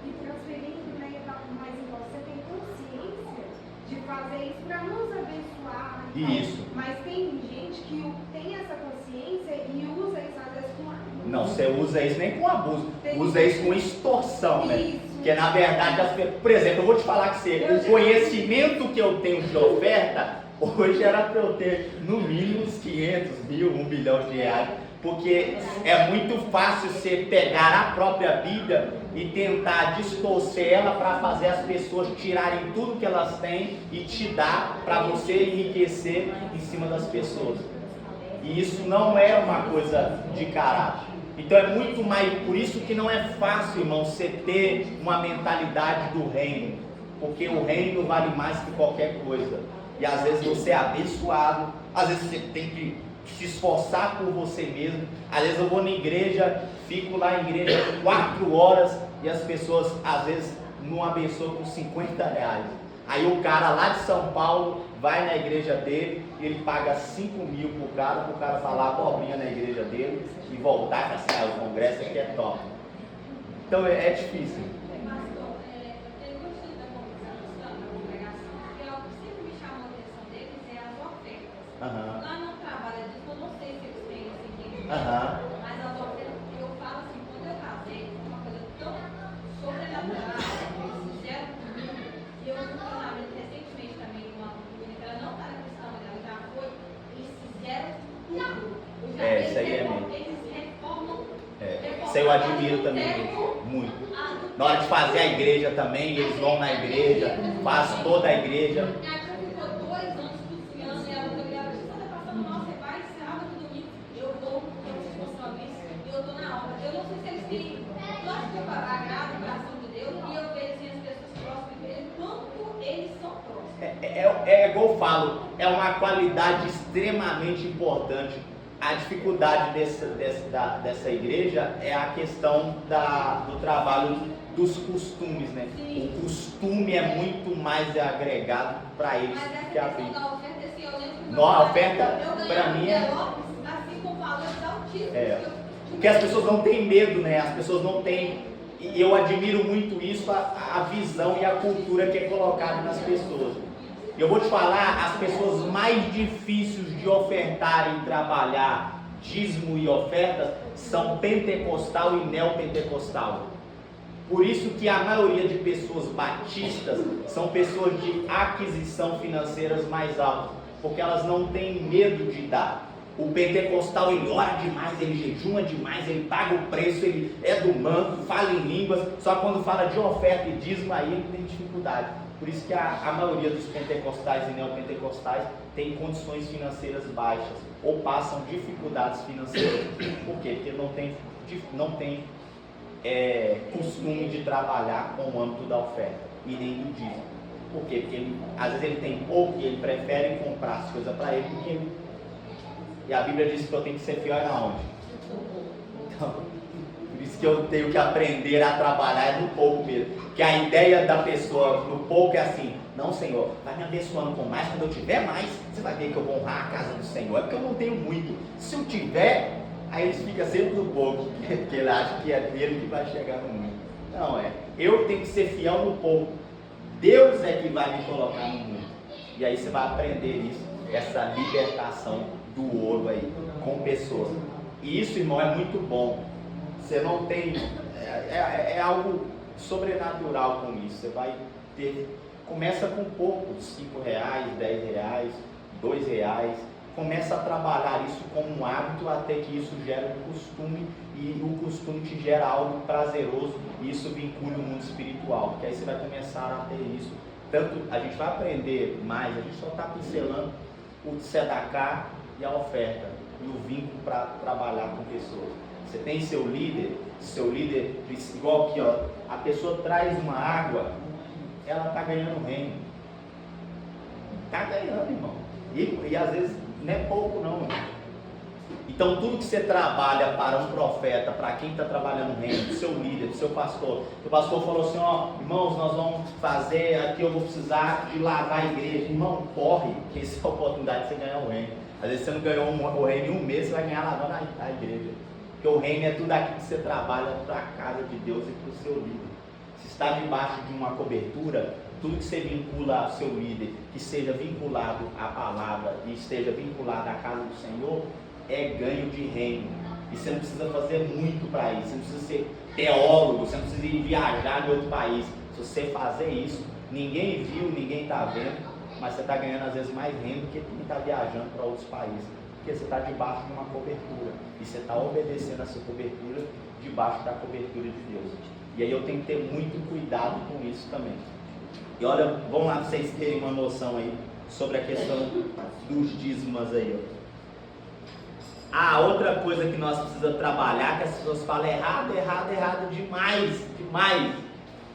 e transferindo, né? Mas igual você tem consciência de fazer isso para nos abençoar. Isso. Mas tem gente que tem essa consciência e usa isso às vezes com abuso. Não, você usa isso nem com abuso, usa isso com extorsão, né? Isso. Porque na verdade, por exemplo, eu vou te falar que o conhecimento que eu tenho de oferta, hoje era para eu ter no mínimo uns 500 mil, 1 bilhão de reais, porque é muito fácil você pegar a própria Bíblia e tentar distorcer ela para fazer as pessoas tirarem tudo que elas têm e te dar para você enriquecer em cima das pessoas. E isso não é uma coisa de caráter. Então é muito mais, por isso que não é fácil, irmão, você ter uma mentalidade do reino, porque o reino vale mais que qualquer coisa. E às vezes você é abençoado, às vezes você tem que se esforçar por você mesmo. Às vezes eu vou na igreja, fico lá em igreja 4 horas e as pessoas às vezes não abençoam com R$50. Aí o cara lá de São Paulo vai na igreja dele e ele paga 5 mil pro cara falar abobrinha na igreja dele e voltar e falar assim, o congresso aqui é top. Então é difícil. Lá no trabalho disso, eu não sei se eles têm esse tipo, mas as ofertas, eu falo assim, quando eu casei, foi uma coisa tão sobrenatural, eles fizeram comigo, e eu fui no casamento recentemente também com uma comunidade, ela não está na questão, ela já foi, eles fizeram tudo. Isso aí é mesmo. Eles reformam. Isso aí eu admiro também, muito. Na hora de fazer a igreja também, eles vão na igreja, fazem toda a igreja. que eu acho que eu agrado o coração de Deus e eu vejo assim, as pessoas próximas dele, quanto eles são próximos. É igual eu falo, é uma qualidade extremamente importante. A dificuldade dessa igreja é a questão do trabalho dos costumes, né? Sim. O costume é muito mais agregado para eles Mas essa que a questão Bíblia. da oferta, assim, eu lembro que Não, a oferta, eu pra mim, é- assim com valores altíssimos. Porque as pessoas não têm medo, né? As pessoas não têm. E eu admiro muito isso, a visão e a cultura que é colocada nas pessoas. Eu vou te falar, as pessoas mais difíceis de ofertar e trabalhar dízimo e ofertas são pentecostal e neopentecostal. Por isso que a maioria de pessoas batistas são pessoas de aquisição financeiras mais altas, porque elas não têm medo de dar. O pentecostal, ele ora demais, ele jejuma demais, ele paga o preço, ele é do manto, fala em línguas, só quando fala de oferta e dízimo aí ele tem dificuldade. Por isso que a maioria dos pentecostais e neopentecostais tem condições financeiras baixas ou passam dificuldades financeiras. Por quê? Porque não tem costume de trabalhar com o âmbito da oferta e nem do dízimo. Por quê? Porque às vezes ele tem pouco e ele prefere comprar as coisas para ele do que ele. E a Bíblia diz que eu tenho que ser fiel aonde? Então, por isso que eu tenho que aprender a trabalhar no pouco mesmo. Porque a ideia da pessoa no pouco é assim: não, Senhor, vai me abençoando com mais, quando eu tiver mais, você vai ver que eu vou honrar a casa do Senhor. É porque eu não tenho muito. Se eu tiver, aí eles ficam sempre no pouco, porque ele acha que é dele que vai chegar no muito. Não, eu tenho que ser fiel no pouco. Deus é que vai me colocar no muito. E aí você vai aprender isso, essa libertação do ouro aí, com pessoas. E isso, irmão, é muito bom. Você não tem, é algo sobrenatural com isso. Você vai ter, começa com pouco, R$5, R$10, R$2. Começa a trabalhar isso como um hábito até que isso gera um costume e o costume te gera algo prazeroso e isso vincula o mundo espiritual, porque aí você vai começar a ter isso. Tanto a gente vai aprender mais, a gente só está pincelando o tzedakah e a oferta e o vínculo para trabalhar com pessoas. Você tem seu líder, igual aqui, ó, a pessoa traz uma água, ela está ganhando reino. Está ganhando, irmão. E às vezes não é pouco não, irmão. Então tudo que você trabalha para um profeta, para quem está trabalhando no reino, do seu líder, do seu pastor, o pastor falou assim, ó, irmãos, nós vamos fazer, aqui eu vou precisar de lavar a igreja. Irmão, corre, que essa é a oportunidade de você ganhar o reino. Às vezes você não ganhou o reino em um mês, você vai ganhar lavando a igreja. Porque o reino é tudo aquilo que você trabalha para a casa de Deus e para o seu líder. Se está debaixo de uma cobertura, tudo que você vincula ao seu líder, que seja vinculado à palavra e esteja vinculado à casa do Senhor, é ganho de reino. E você não precisa fazer muito para isso, você não precisa ser teólogo, você não precisa ir viajar em outro país. Se você fazer isso, ninguém viu, ninguém está vendo, mas você está ganhando às vezes mais renda do que quem está viajando para outros países. Porque você está debaixo de uma cobertura e você está obedecendo essa cobertura debaixo da cobertura de Deus. E aí eu tenho que ter muito cuidado com isso também. E olha, vamos lá para vocês terem uma noção aí sobre a questão dos dízimos aí, ó. Outra coisa que nós precisamos trabalhar, que as pessoas falam errado demais,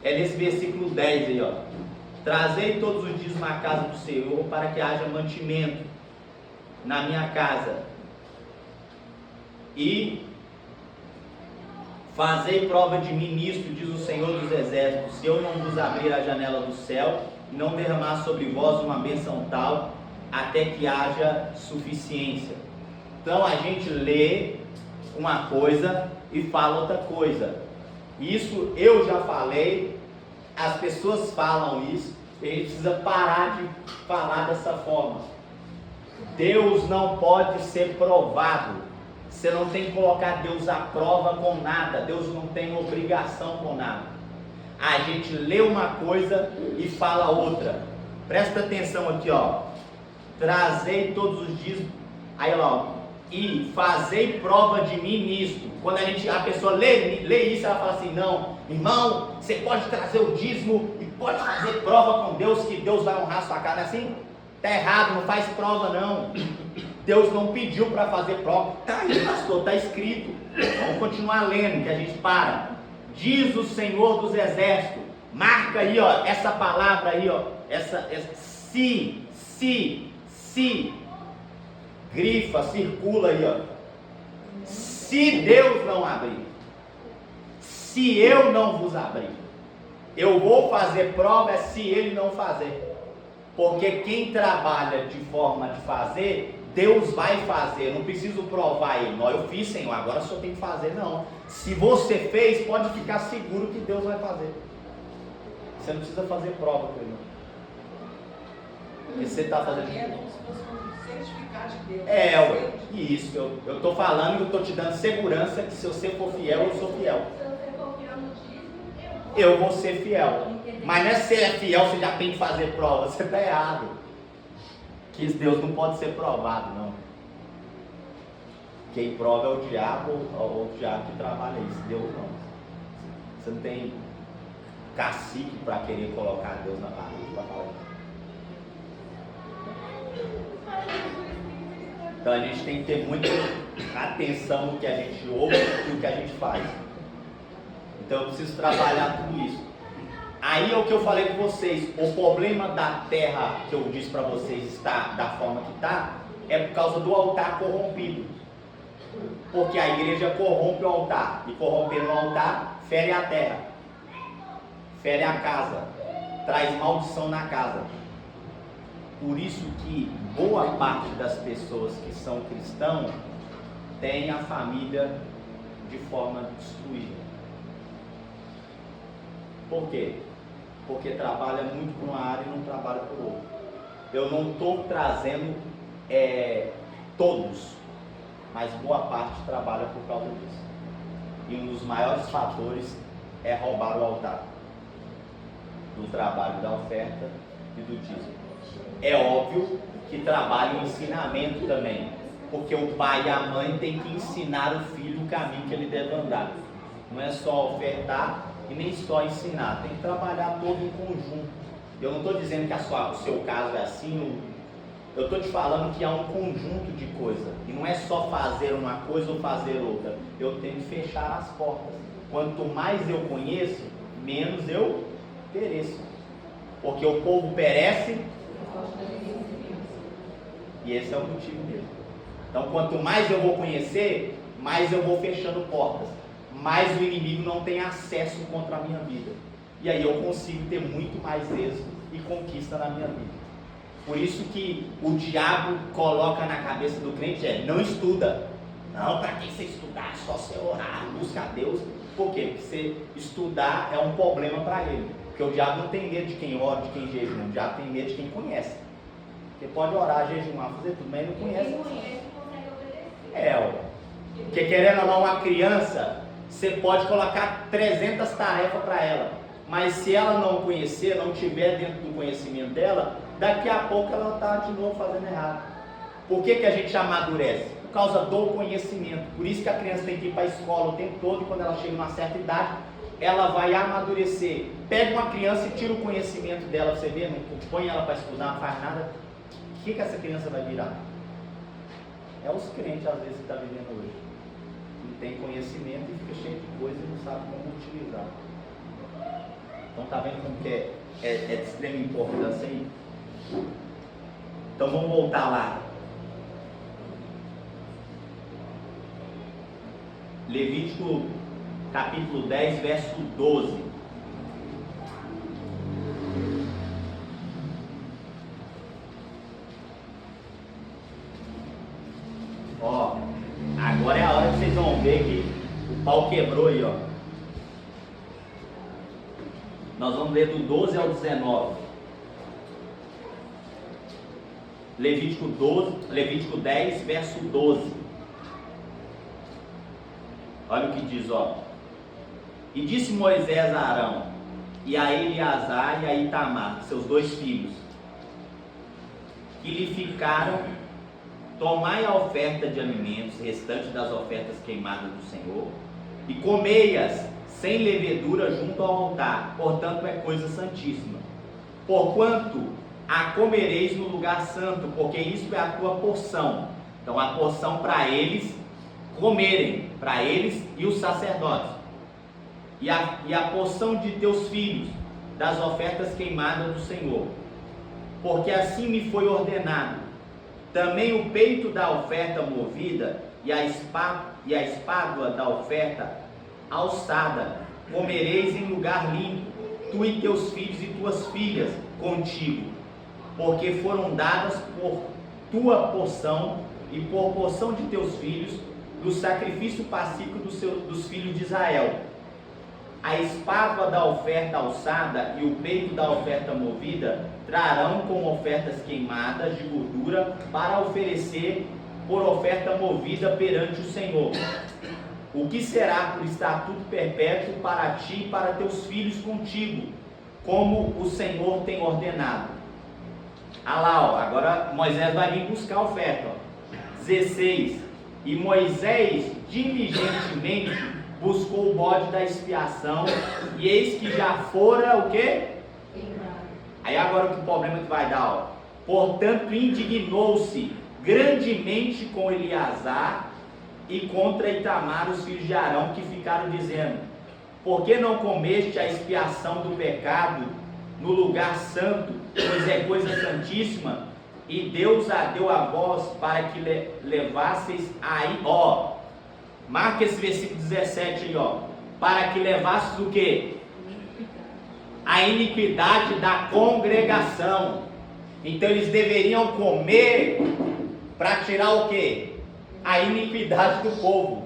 é nesse versículo 10 aí, ó. Trazei todos os dízimos à casa do Senhor para que haja mantimento na minha casa e fazei prova de mim nisto, diz o Senhor dos Exércitos, se eu não vos abrir a janela do céu e não derramar sobre vós uma bênção tal, até que haja suficiência. Então a gente lê uma coisa e fala outra coisa. Isso eu já falei, as pessoas falam isso, e a gente precisa parar de falar dessa forma. Deus não pode ser provado. Você não tem que colocar Deus à prova com nada. Deus não tem obrigação com nada. A gente lê uma coisa e fala outra. Presta atenção aqui, ó. Trazei todos os dias. Aí, ó. E fazei prova de mim nisto. Quando a pessoa lê isso, ela fala assim: não, irmão, você pode trazer o dízimo e pode fazer prova com Deus, que Deus vai honrar a sua casa. É assim? Está errado, não faz prova não. Deus não pediu para fazer prova. Está aí, pastor, está escrito. Vamos continuar lendo, que a gente para. Diz o Senhor dos Exércitos. Marca aí, ó, essa palavra aí, ó. Se. Grifa, circula aí, ó. Se Deus não abrir. Se eu não vos abrir. Eu vou fazer prova se ele não fazer. Porque quem trabalha de forma de fazer, Deus vai fazer. Eu não preciso provar ele. Não, eu fiz, Senhor, agora só tem que fazer. Não. Se você fez, pode ficar seguro que Deus vai fazer. Você não precisa fazer prova com ele. Porque você está fazendo. É como se fosse um certificado de Deus. Ué, isso. Eu estou falando que eu estou te dando segurança que se você for fiel, eu sou fiel. Se você for fiel no dízimo, Eu vou ser fiel. Mas não é ser fiel, você já tem que fazer prova. Você está errado. Que Deus não pode ser provado, não. Quem prova é o diabo, ou o diabo que trabalha isso. Deus não. Você não tem cacique para querer colocar Deus na barriga para falar. Então a gente tem que ter muita atenção no que a gente ouve e o que a gente faz. Então eu preciso trabalhar tudo isso. Aí é o que eu falei com vocês, o problema da terra que eu disse para vocês está da forma que está, é por causa do altar corrompido. Porque a igreja corrompe o altar, e corromper o altar fere a terra, fere a casa, traz maldição na casa. Por isso que boa parte das pessoas que são cristãos tem a família de forma destruída. Por quê? Porque trabalha muito por uma área e não trabalha por outra. Eu não estou trazendo todos, mas boa parte trabalha por causa disso. E um dos maiores fatores é roubar o altar do trabalho da oferta e do dízimo. É óbvio que trabalha o ensinamento também, porque o pai e a mãe têm que ensinar o filho o caminho que ele deve andar. Não é só ofertar e nem só ensinar, tem que trabalhar todo em conjunto. Eu não estou dizendo que o seu caso é assim, eu estou te falando que há um conjunto de coisas, e não é só fazer uma coisa ou fazer outra, eu tenho que fechar as portas. Quanto mais eu conheço, menos eu pereço, porque o povo perece, e esse é o motivo mesmo. Então quanto mais eu vou conhecer, mais eu vou fechando portas, mais o inimigo não tem acesso contra a minha vida, e aí eu consigo ter muito mais êxito e conquista na minha vida. Por isso que o diabo coloca na cabeça do crente não estuda. Não, para que você estudar? Só você orar, buscar Deus. Por quê? Porque você estudar é um problema para ele. Porque o diabo não tem medo de quem ora, de quem jejuma. O diabo tem medo de quem conhece. Você pode orar, jejumar, fazer tudo, mas ele não conhece. quem conhece consegue obedecer. Porque querendo ou não, uma criança, você pode colocar 300 tarefas para ela. Mas se ela não conhecer, não tiver dentro do conhecimento dela, daqui a pouco ela está de novo fazendo errado. Por que a gente amadurece? Por causa do conhecimento. Por isso que a criança tem que ir para a escola o tempo todo, e quando ela chega em uma certa idade, ela vai amadurecer. Pega uma criança e tira o conhecimento dela, você vê, não põe ela para estudar, não faz nada. O que essa criança vai virar? É os crentes, às vezes, que estão vivendo hoje. Não tem conhecimento e fica cheio de coisa e não sabe como utilizar. Então tá vendo como que é de extrema importância aí? Então vamos voltar lá. Levítico capítulo 10, verso 12. Ó, agora é a hora que vocês vão ver que o pau quebrou aí, ó. Nós vamos ler do 12 ao 19. Levítico 10, verso 12. Olha o que diz, ó. E disse Moisés a Arão, e a Eleazar e a Itamar, seus 2 filhos, que lhe ficaram: tomai a oferta de alimentos restante das ofertas queimadas do Senhor, e comei-as sem levedura junto ao altar, portanto é coisa santíssima. Porquanto a comereis no lugar santo, porque isto é a tua porção. Então a porção para eles comerem, para eles e os sacerdotes. E a porção de teus filhos, das ofertas queimadas do Senhor. Porque assim me foi ordenado. Também o peito da oferta movida e a espádua da oferta alçada comereis em lugar limpo, tu e teus filhos e tuas filhas contigo, porque foram dadas por tua porção e por porção de teus filhos do sacrifício pacífico dos filhos de Israel. A espádua da oferta alçada e o peito da oferta movida trarão como ofertas queimadas de gordura para oferecer por oferta movida perante o Senhor. O que será por estatuto perpétuo para ti e para teus filhos contigo, como o Senhor tem ordenado. Ah lá, ó, agora Moisés vai vir buscar a oferta. Ó. 16. E Moisés diligentemente buscou o bode da expiação, e eis que já fora o quê? Aí agora o problema que vai dar, ó. Portanto indignou-se grandemente com Eleazar e contra Itamar, os filhos de Arão, que ficaram dizendo: por que não comeste a expiação do pecado no lugar santo, pois é coisa santíssima, e Deus a deu a vós para que levasseis aí, ó, marca esse versículo 17 aí, ó, para que levasses o quê? A iniquidade da congregação. Então eles deveriam comer para tirar o quê? A iniquidade do povo.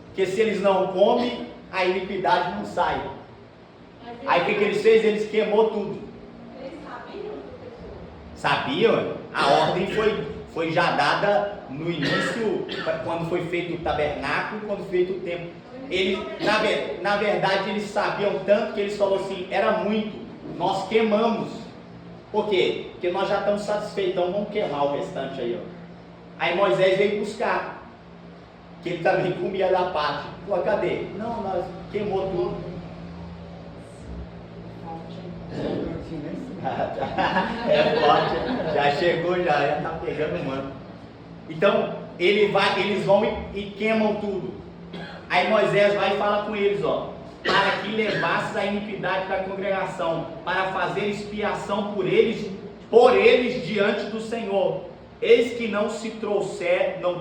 Porque se eles não comem, a iniquidade não sai. Aí o que eles fez? Eles queimou tudo. Eles sabiam, professor? Sabiam? A ordem foi já dada no início, quando foi feito o tabernáculo, quando foi feito o templo. Eles, na verdade, eles sabiam tanto que eles falaram assim: era muito, nós queimamos. Por quê? Porque nós já estamos satisfeitos, então vamos queimar o restante aí, ó. Aí Moisés veio buscar, que ele também comia da parte. Falou: cadê? Não, nós queimou tudo. É forte, já chegou, já está pegando o mano. Então eles vão e queimam tudo. Aí Moisés vai e fala com eles, ó: para que levasses a iniquidade da congregação, para fazer expiação por eles diante do Senhor. Eis que não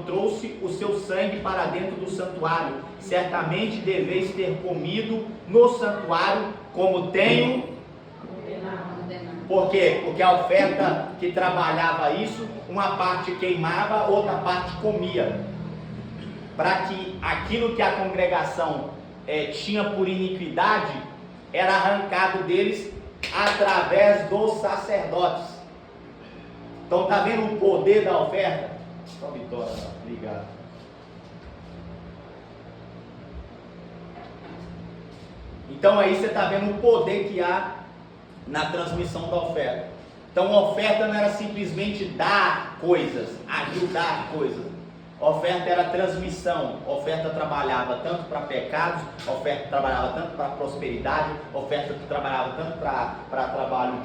trouxe o seu sangue para dentro do santuário. Certamente deveis ter comido no santuário, como tenho. Por quê? Porque a oferta que trabalhava isso, uma parte queimava, outra parte comia. Para que aquilo que a congregação tinha por iniquidade, era arrancado deles através dos sacerdotes. Então está vendo o poder da oferta? Só Vitória, obrigado. Então aí você está vendo o poder que há na transmissão da oferta. Então a oferta não era simplesmente dar coisas, ajudar coisas. A oferta era transmissão. A oferta trabalhava tanto para pecados, a oferta trabalhava tanto para prosperidade, a oferta trabalhava tanto para trabalho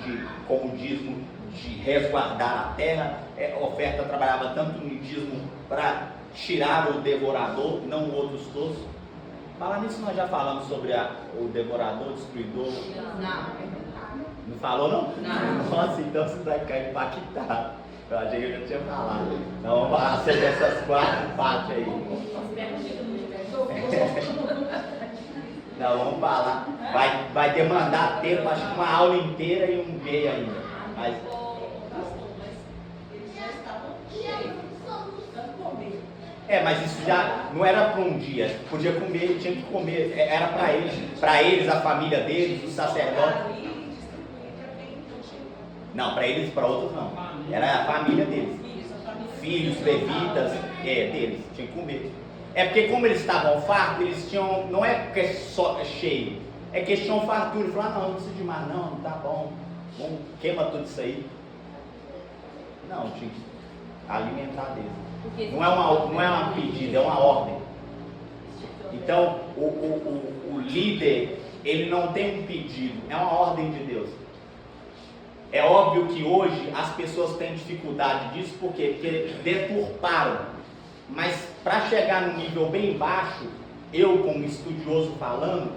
como dízimo, de resguardar a terra. A oferta trabalhava tanto no dízimo para tirar o devorador, não outros todos. Falar nisso, nós já falamos sobre o devorador, o destruidor. Não falou não? Não. Nossa, então você vai ficar impactado. Eu achei que eu já tinha falado. Então vamos falar sobre essas 4 partes aí. Não, vamos falar. Vai demandar tempo, acho que uma aula inteira e um meio ainda. Mas Eles já estavam cheios, tanto comer. mas isso já não era para um dia. Podia comer, tinha que comer. Era para eles, a família deles, os sacerdotes. Ali distribuía para quem não tinha. Não, para eles e para outros não. Era a família deles. Filhos, levitas, deles, tinham que comer. É porque como eles estavam fartos, eles tinham, não é porque é só cheio, é que eles tinham fartura. Eles falaram: não precisa de mais não tá bom, vamos, queima tudo isso aí. Não, tinha que alimentar deles. Não é uma pedida, é uma ordem. Então o líder, ele não tem um pedido, é uma ordem de Deus. É óbvio que hoje as pessoas têm dificuldade disso, por quê? Porque deturparam. Mas para chegar num nível bem baixo, eu como estudioso falando,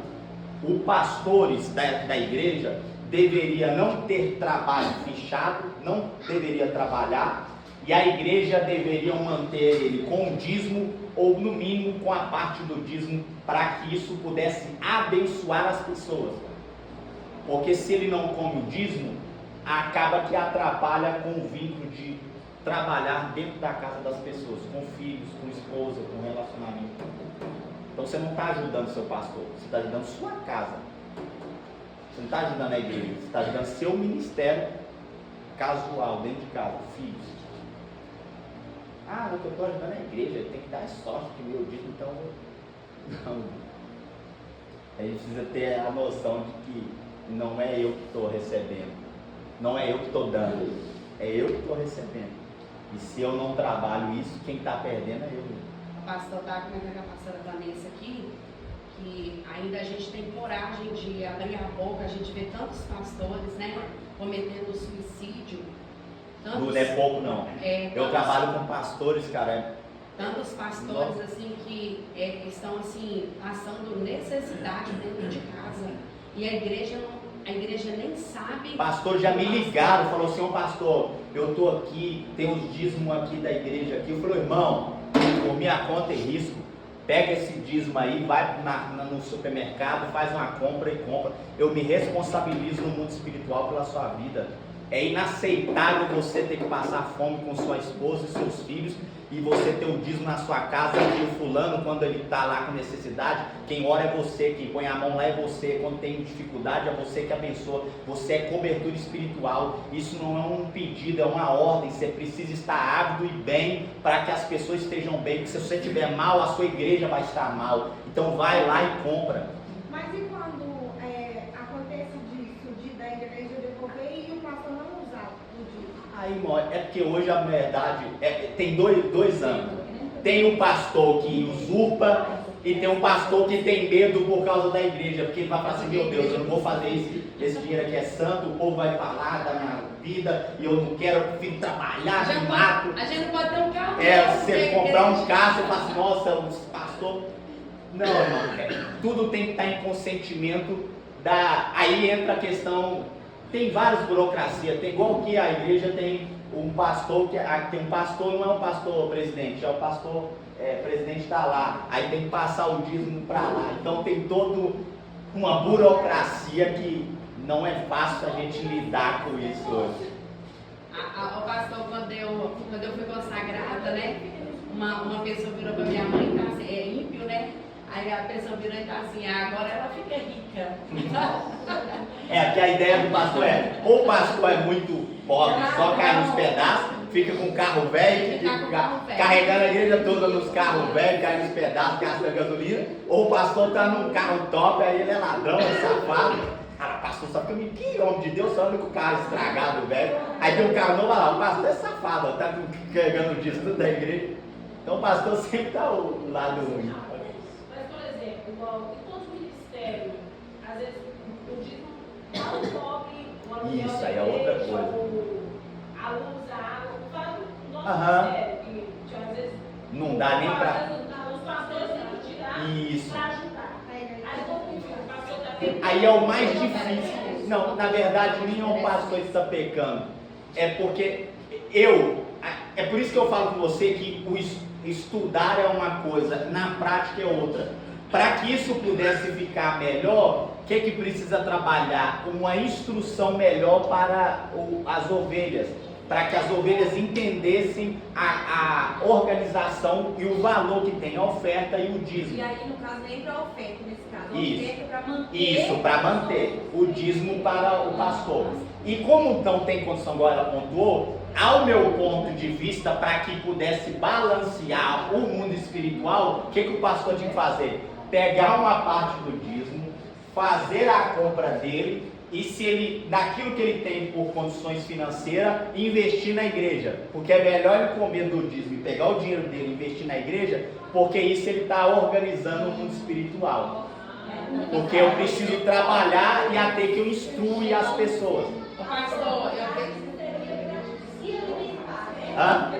os pastores da igreja deveria não ter trabalho fichado, não deveria trabalhar, e a igreja deveria manter ele com o dízimo, ou no mínimo com a parte do dízimo, para que isso pudesse abençoar as pessoas. Porque se ele não come o dízimo, acaba que atrapalha com o vínculo de trabalhar dentro da casa das pessoas, com filhos, com esposa, com relacionamento. Então você não está ajudando seu pastor, você está ajudando sua casa. Você não está ajudando a igreja, você está ajudando seu ministério casual, dentro de casa, filhos. Ah, não, eu estou ajudando a igreja, ele tem que dar sorte que meu dízimo, então... Não. A gente precisa ter a noção de que não é eu que estou recebendo, não é eu que estou dando, é eu que estou recebendo. E se eu não trabalho isso, quem está perdendo é eu. O pastor está comentando com a pastora Vanessa aqui, que ainda a gente tem coragem de abrir a boca, a gente vê tantos pastores, né, cometendo suicídio. Não é pouco não. Eu trabalho com pastores, cara. Tantos pastores assim que estão assim passando necessidade dentro de casa e a igreja nem sabe. Pastor já me ligaram, falou assim: ô pastor, eu estou aqui, tem os dízimos aqui da igreja aqui. Eu falei: irmão, por minha conta e risco, pega esse dízimo aí, vai no supermercado, faz uma compra e compra. Eu me responsabilizo no mundo espiritual pela sua vida. É inaceitável você ter que passar fome com sua esposa e seus filhos e você ter o dízimo na sua casa e o fulano, quando ele está lá com necessidade, quem ora é você, quem põe a mão lá é você, quando tem dificuldade é você que abençoa, você é cobertura espiritual. Isso não é um pedido, é uma ordem. Você precisa estar ávido e bem para que as pessoas estejam bem, porque se você estiver mal, a sua igreja vai estar mal. Então vai lá e compra. Mas e quando acontece disso, da igreja devolver e o pastor não usar o dízimo? Aí, é porque hoje a verdade tem dois âmbitos. Tem um pastor que usurpa e tem um pastor que tem medo por causa da igreja, porque ele vai falar assim: meu Deus, eu não vou fazer isso, esse dinheiro aqui é santo, o povo vai falar da minha vida e eu não quero vir trabalhar, me mato. A gente não pode ter um carro. Você comprar um carro, você fala assim: nossa, os pastor. Não, irmão, tudo tem que estar em consentimento aí entra a questão. Tem várias burocracias, tem igual que a igreja tem um pastor, tem um pastor, não é um pastor presidente, é o pastor presidente está lá, aí tem que passar o dízimo para lá. Então tem toda uma burocracia que não é fácil a gente lidar com isso hoje. O pastor, quando eu fui consagrada, né, uma pessoa virou para minha mãe e tá assim, é ímpio, né? Aí a pessoa virou e tá assim: agora ela fica rica. Que a ideia do pastor ou o pastor é muito pobre, só cai nos pedaços, fica com carro velho, carregando a igreja toda nos carros velhos, cai nos pedaços, gasta gasolina, ou o pastor tá num carro top, aí ele é ladrão, é safado. Cara, pastor, só que homem de Deus, só anda com o carro estragado, velho. Aí tem um carro novo lá, o pastor é safado, tá carregando o dízimo tudo da igreja. Então o pastor sempre tá o lado ruim. Mas, por exemplo, igual em todo ministério, às vezes o dízimo não cobre o aluguel. Isso aí é outra coisa. A luz, a água, fala do nosso Aham. ministério, que às vezes Não dá nem pra. os pastores têm que tirar Isso. para ajudar. Aí todo mundo, o pastor tá tendo. Aí é o mais difícil. Não, na verdade, nem é o pastor que está pecando. É porque é por isso que eu falo com você que o estudar é uma coisa, na prática é outra. Para que isso pudesse ficar melhor, o que precisa trabalhar? Uma instrução melhor para as ovelhas, para que as ovelhas entendessem a organização e o valor que tem a oferta e o dízimo. E aí, no caso, nem para a oferta, nesse caso. A Isso. oferta é para manter. Isso, para manter o dízimo para o pastor. E como não tem condição, igual ela pontuou, ao meu ponto de vista, para que pudesse balancear o mundo espiritual, o que o pastor tinha que fazer? Pegar uma parte do dízimo, fazer a compra dele, e se ele, daquilo que ele tem por condições financeiras, investir na igreja. Porque é melhor ele comer do dízimo e pegar o dinheiro dele e investir na igreja, porque isso ele está organizando o mundo espiritual. Porque eu preciso trabalhar e até que eu instrui as pessoas. Pastor, Hã?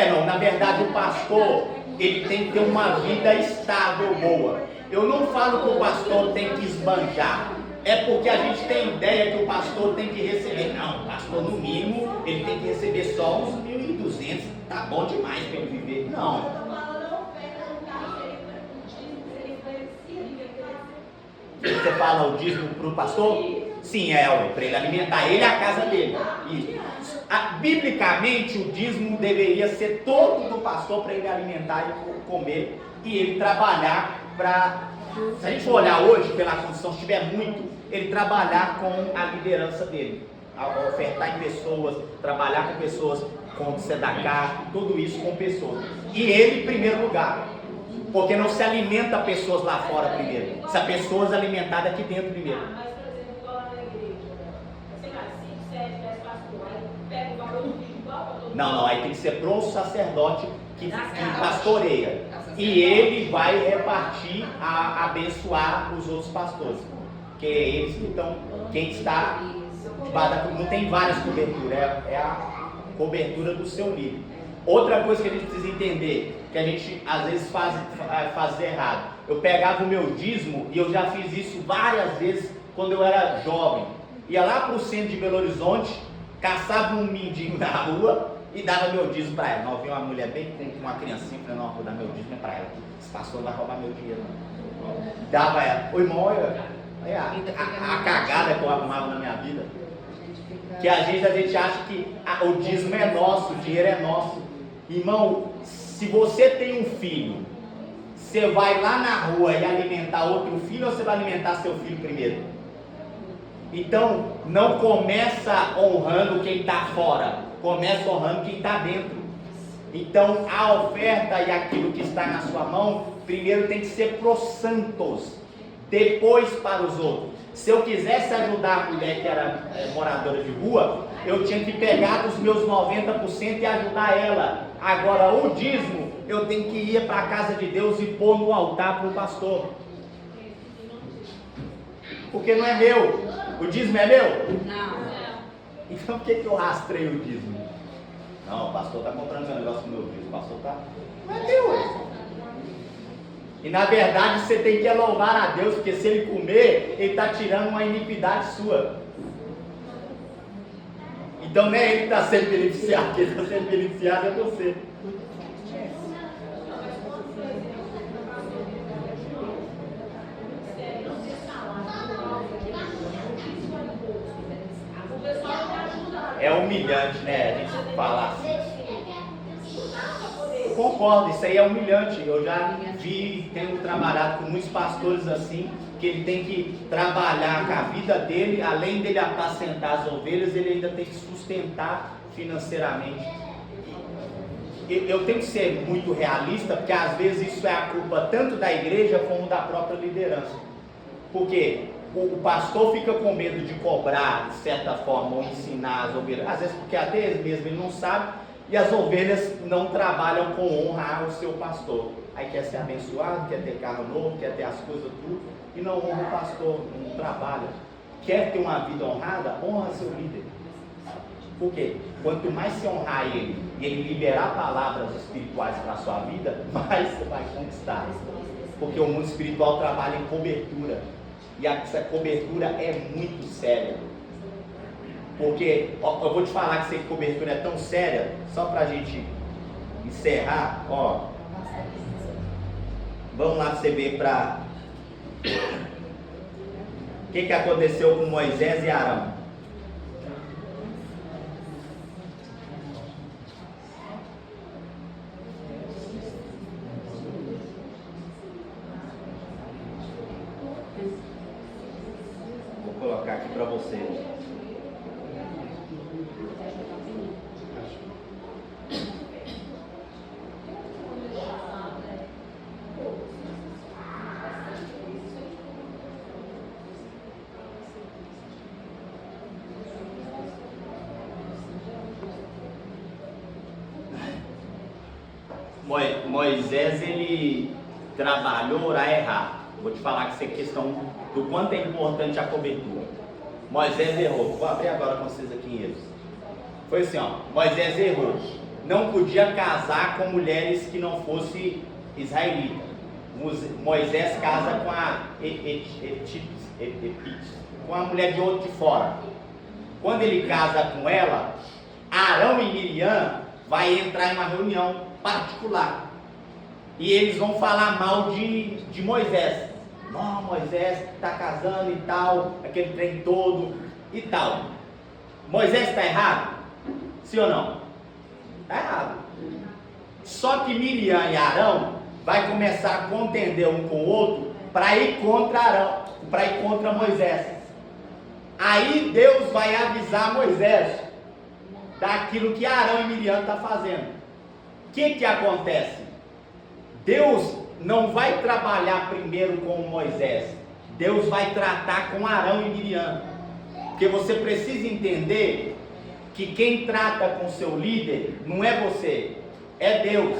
Não, na verdade o pastor, ele tem que ter uma vida estável, boa. Eu não falo que o pastor tem que esbanjar. É porque a gente tem ideia que o pastor tem que receber. Não, o pastor no mínimo, ele tem que receber só uns 1.200. Tá bom demais para ele viver. Não. Você fala o dízimo para o pastor? Sim, para ele alimentar ele e a casa dele. Isso. Biblicamente, o dízimo deveria ser todo do pastor para ele alimentar e comer e ele trabalhar para. Se a gente for olhar hoje pela condição, se tiver muito, ele trabalhar com a liderança dele, ofertar em pessoas, trabalhar com pessoas, com sedacá, tudo isso com pessoas. E ele em primeiro lugar. Porque não se alimenta pessoas lá fora primeiro. Se a pessoas alimentadas aqui dentro primeiro. Mas, por exemplo, igual lá na igreja, sei lá, 5, 7, 10 pastores, aí pega o valor do vídeo igual para todo mundo. Não, aí tem que ser pro sacerdote que pastoreia. E ele vai repartir, abençoar os outros pastores. Porque eles que estão, quem está, não tem várias coberturas, é a cobertura do seu líder. Outra coisa que a gente precisa entender, que a gente às vezes faz errado. Eu pegava o meu dízimo, e eu já fiz isso várias vezes quando eu era jovem. Ia lá para o centro de Belo Horizonte, caçava um mendigo na rua e dava meu dízimo para ela. Não, vi uma mulher bem com uma criancinha, falei, não, vou dar meu dízimo para ela. Esse pastor vai roubar meu dinheiro. Não. Dava ela. Ô irmão, olha a cagada que eu arrumava na minha vida. Que às vezes a gente acha que o dízimo é nosso, o dinheiro é nosso. Irmão, se você tem um filho, você vai lá na rua e alimentar outro filho ou você vai alimentar seu filho primeiro? Então, não começa honrando quem está fora, começa honrando quem está dentro. Então, a oferta e aquilo que está na sua mão, primeiro tem que ser para os santos, depois para os outros. Se eu quisesse ajudar a mulher que era moradora de rua, eu tinha que pegar dos meus 90% e ajudar ela. Agora, o dízimo, eu tenho que ir para a casa de Deus e pôr no altar para o pastor. Porque não é meu. O dízimo é meu? Não. Então por que eu rastreio o dízimo? Não, o pastor está comprando meu negócio com o meu dízimo. O pastor está... Não é meu. E na verdade você tem que louvar a Deus, porque se ele comer, ele está tirando uma iniquidade sua. Então não é ele que está sendo beneficiado, quem está sendo beneficiado é você. É humilhante, né? A gente falar assim. Eu concordo, isso aí é humilhante. Eu já vi, tenho trabalhado com muitos pastores assim, que ele tem que trabalhar com a vida dele, além dele apacentar as ovelhas, ele ainda tem que sustentar financeiramente. Eu tenho que ser muito realista, porque às vezes isso é a culpa tanto da igreja como da própria liderança. Porque o pastor fica com medo de cobrar, de certa forma, ou ensinar as ovelhas, às vezes porque até ele mesmo ele não sabe, e as ovelhas não trabalham com honra ao seu pastor. Aí quer ser abençoado, quer ter carro novo, quer ter as coisas tudo, e não honra o pastor, não trabalha. Quer ter uma vida honrada? Honra seu líder. Por quê? Quanto mais você honrar ele e ele liberar palavras espirituais para a sua vida, mais você vai conquistar. Porque o mundo espiritual trabalha em cobertura. E essa cobertura é muito séria. Porque, ó, eu vou te falar que essa cobertura é tão séria, só para a gente encerrar, ó. Vamos lá para você ver para... O que aconteceu com Moisés e Arão? Vou colocar aqui para vocês. Moisés, ele trabalhou a errar. Vou te falar que essa questão do quanto é importante a cobertura. Moisés errou. Vou abrir agora com vocês aqui em Êxodo. Foi assim, ó. Moisés errou. Não podia casar com mulheres que não fossem israelitas. Moisés casa com com a mulher de outro de fora. Quando ele casa com ela, Arão e Miriam vai entrar em uma reunião particular. E eles vão falar mal de Moisés. Não, Moisés está casando e tal, aquele trem todo e tal. Moisés está errado? Sim ou não? Está errado. Só que Miriam e Arão vai começar a contender um com o outro para ir contra Arão, para ir contra Moisés. Aí Deus vai avisar Moisés daquilo que Arão e Miriam estão fazendo. O que acontece? Deus não vai trabalhar primeiro com Moisés. Deus vai tratar com Arão e Miriam. Porque você precisa entender que quem trata com seu líder não é você, é Deus.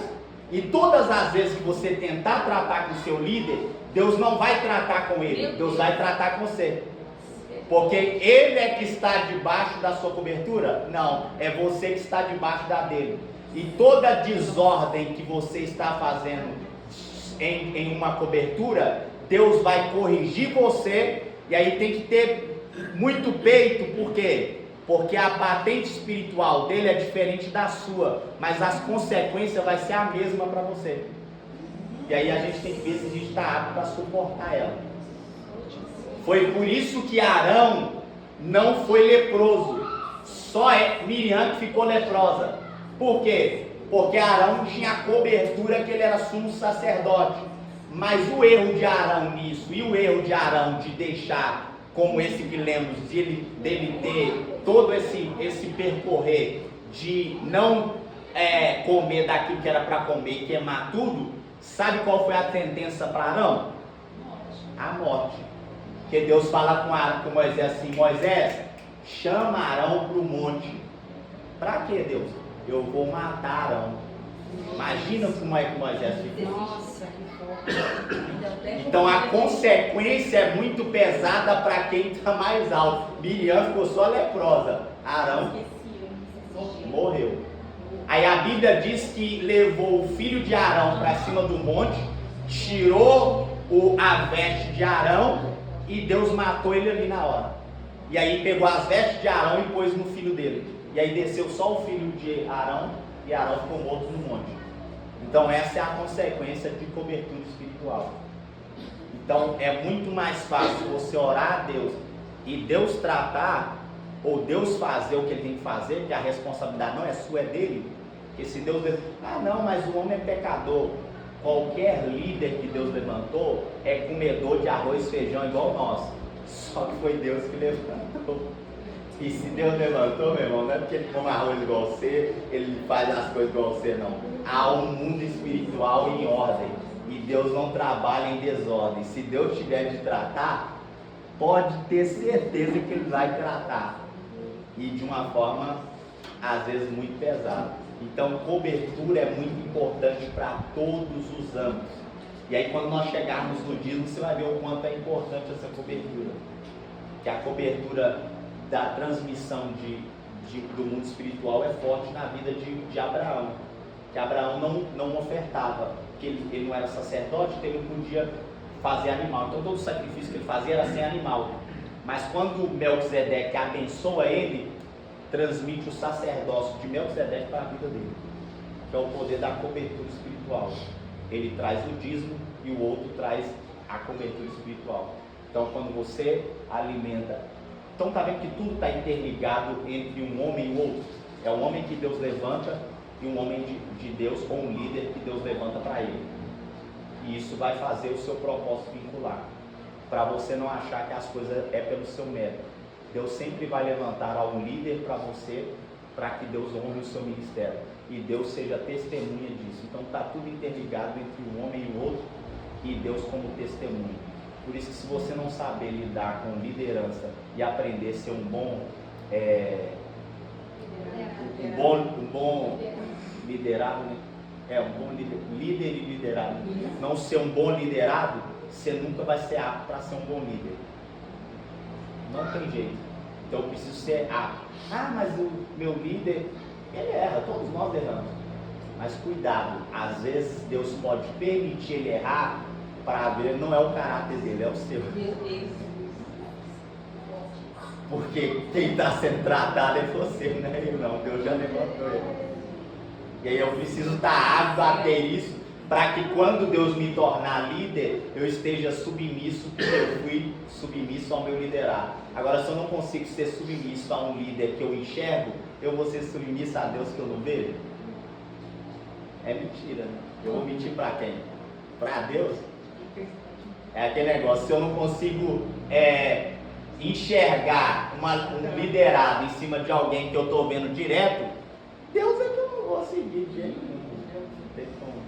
E todas as vezes que você tentar tratar com seu líder, Deus não vai tratar com ele, Deus vai tratar com você. Porque ele é que está debaixo da sua cobertura? Não, é você que está debaixo da dele. E toda desordem que você está fazendo em uma cobertura, Deus vai corrigir você. E aí tem que ter muito peito. Por quê? Porque a patente espiritual dele é diferente da sua, mas as consequências vai ser a mesma para você. E aí a gente tem que ver se a gente está apto para suportar ela. Foi por isso que Arão não foi leproso, só Miriam que ficou leprosa. Por quê? Porque Arão tinha a cobertura que ele era sumo sacerdote. Mas o erro de Arão nisso e o erro de Arão de deixar, como esse que lemos, dele ter todo esse percorrer de não comer daquilo que era para comer e queimar tudo, sabe qual foi a sentença para Arão? A morte. Porque Deus fala com Moisés assim: Moisés, chama Arão para o monte. Para quê, Deus? Eu vou matar Arão. Imagina como é que Moisés ficou. Nossa, que forte. Então a consequência é muito pesada para quem está mais alto. Miriam ficou só leprosa, Arão morreu. Aí a Bíblia diz que levou o filho de Arão para cima do monte, tirou a veste de Arão e Deus matou ele ali na hora. E aí pegou as vestes de Arão e pôs no filho dele. E aí desceu só o filho de Arão e Arão ficou morto no monte. Então essa é a consequência de cobertura espiritual. Então é muito mais fácil você orar a Deus e Deus tratar, ou Deus fazer o que ele tem que fazer, que a responsabilidade não é sua, é dele. Porque se Deus diz, não, mas o homem é pecador. Qualquer líder que Deus levantou é comedor de arroz e feijão igual nós. Só que foi Deus que levantou. E se Deus levantou, meu irmão, não é porque ele come arroz igual você, ele faz as coisas igual você, não. Há um mundo espiritual em ordem. E Deus não trabalha em desordem. Se Deus tiver de tratar, pode ter certeza que ele vai tratar. E de uma forma, às vezes, muito pesada. Então, cobertura é muito importante para todos os âmbitos. E aí, quando nós chegarmos no dízimo, você vai ver o quanto é importante essa cobertura. Que a cobertura da transmissão do mundo espiritual é forte na vida de Abraão. Que Abraão não ofertava, porque ele não era sacerdote, então ele não podia fazer animal. Então, todo o sacrifício que ele fazia era sem animal. Mas quando Melquisedeque abençoa ele, transmite o sacerdócio de Melquisedeque para a vida dele, que é o poder da cobertura espiritual. Ele traz o dízimo e o outro traz a cobertura espiritual. Então, quando você alimenta, então está vendo que tudo está interligado entre um homem e o outro. É um homem que Deus levanta e um homem de Deus, ou um líder que Deus levanta para ele. E isso vai fazer o seu propósito vincular, para você não achar que as coisas é pelo seu mérito. Deus sempre vai levantar algum líder para você, para que Deus honre o seu ministério. E Deus seja testemunha disso. Então está tudo interligado entre um homem e o outro, e Deus como testemunha. Por isso que se você não saber lidar com liderança e aprender a ser um bom liderado, né? Um bom líder e liderado. Não ser um bom liderado, você nunca vai ser apto para ser um bom líder. Não tem jeito. Então eu preciso ser apto. Ah, mas o meu líder, ele erra, todos nós erramos. Mas cuidado, às vezes Deus pode permitir ele errar para ver, não é o caráter dele, é o seu. Meu Deus. Porque quem está sendo tratado é você, não é eu não. Deus já levantou ele. E aí eu preciso estar apto a ter isso, para que quando Deus me tornar líder, eu esteja submisso, porque eu fui submisso ao meu liderado. Agora, se eu não consigo ser submisso a um líder que eu enxergo, eu vou ser submisso a Deus que eu não vejo? É mentira, né? Eu vou mentir para quem? Para Deus? É aquele negócio, se eu não consigo enxergar um liderado em cima de alguém que eu estou vendo direto, Deus é que eu não vou seguir de jeito nenhum. Não tem como.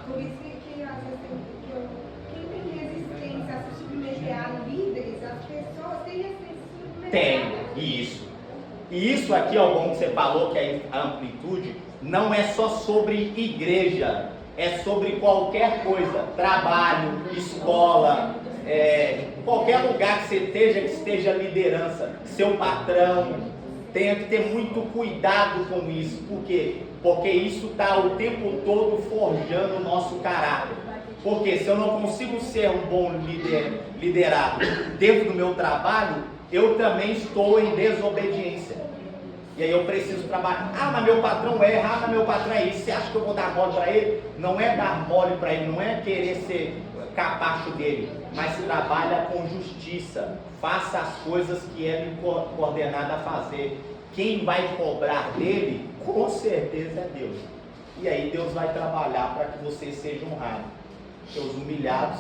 Por isso que às vezes quem tem resistência a se submeter a líderes, as pessoas têm resistência a se submeter Tem, a líderes. isso. E isso aqui, ó, bom que você falou, que é a amplitude, não é só sobre igreja, é sobre qualquer coisa, trabalho, escola, qualquer lugar que você esteja liderança, seu patrão, tenha que ter muito cuidado com isso. Por quê? Porque isso está o tempo todo forjando o nosso caráter. Porque se eu não consigo ser um bom liderado dentro do meu trabalho, eu também estou em desobediência. E aí eu preciso trabalhar. Ah, mas meu patrão erra, ah, mas meu patrão é isso. Você acha que eu vou dar mole para ele? Não é dar mole para ele, não é querer ser capacho dele, mas trabalha com justiça. Faça as coisas que ele é coordenado a fazer. Quem vai cobrar dele, com certeza é Deus. E aí Deus vai trabalhar para que vocês sejam honrados. Porque os humilhados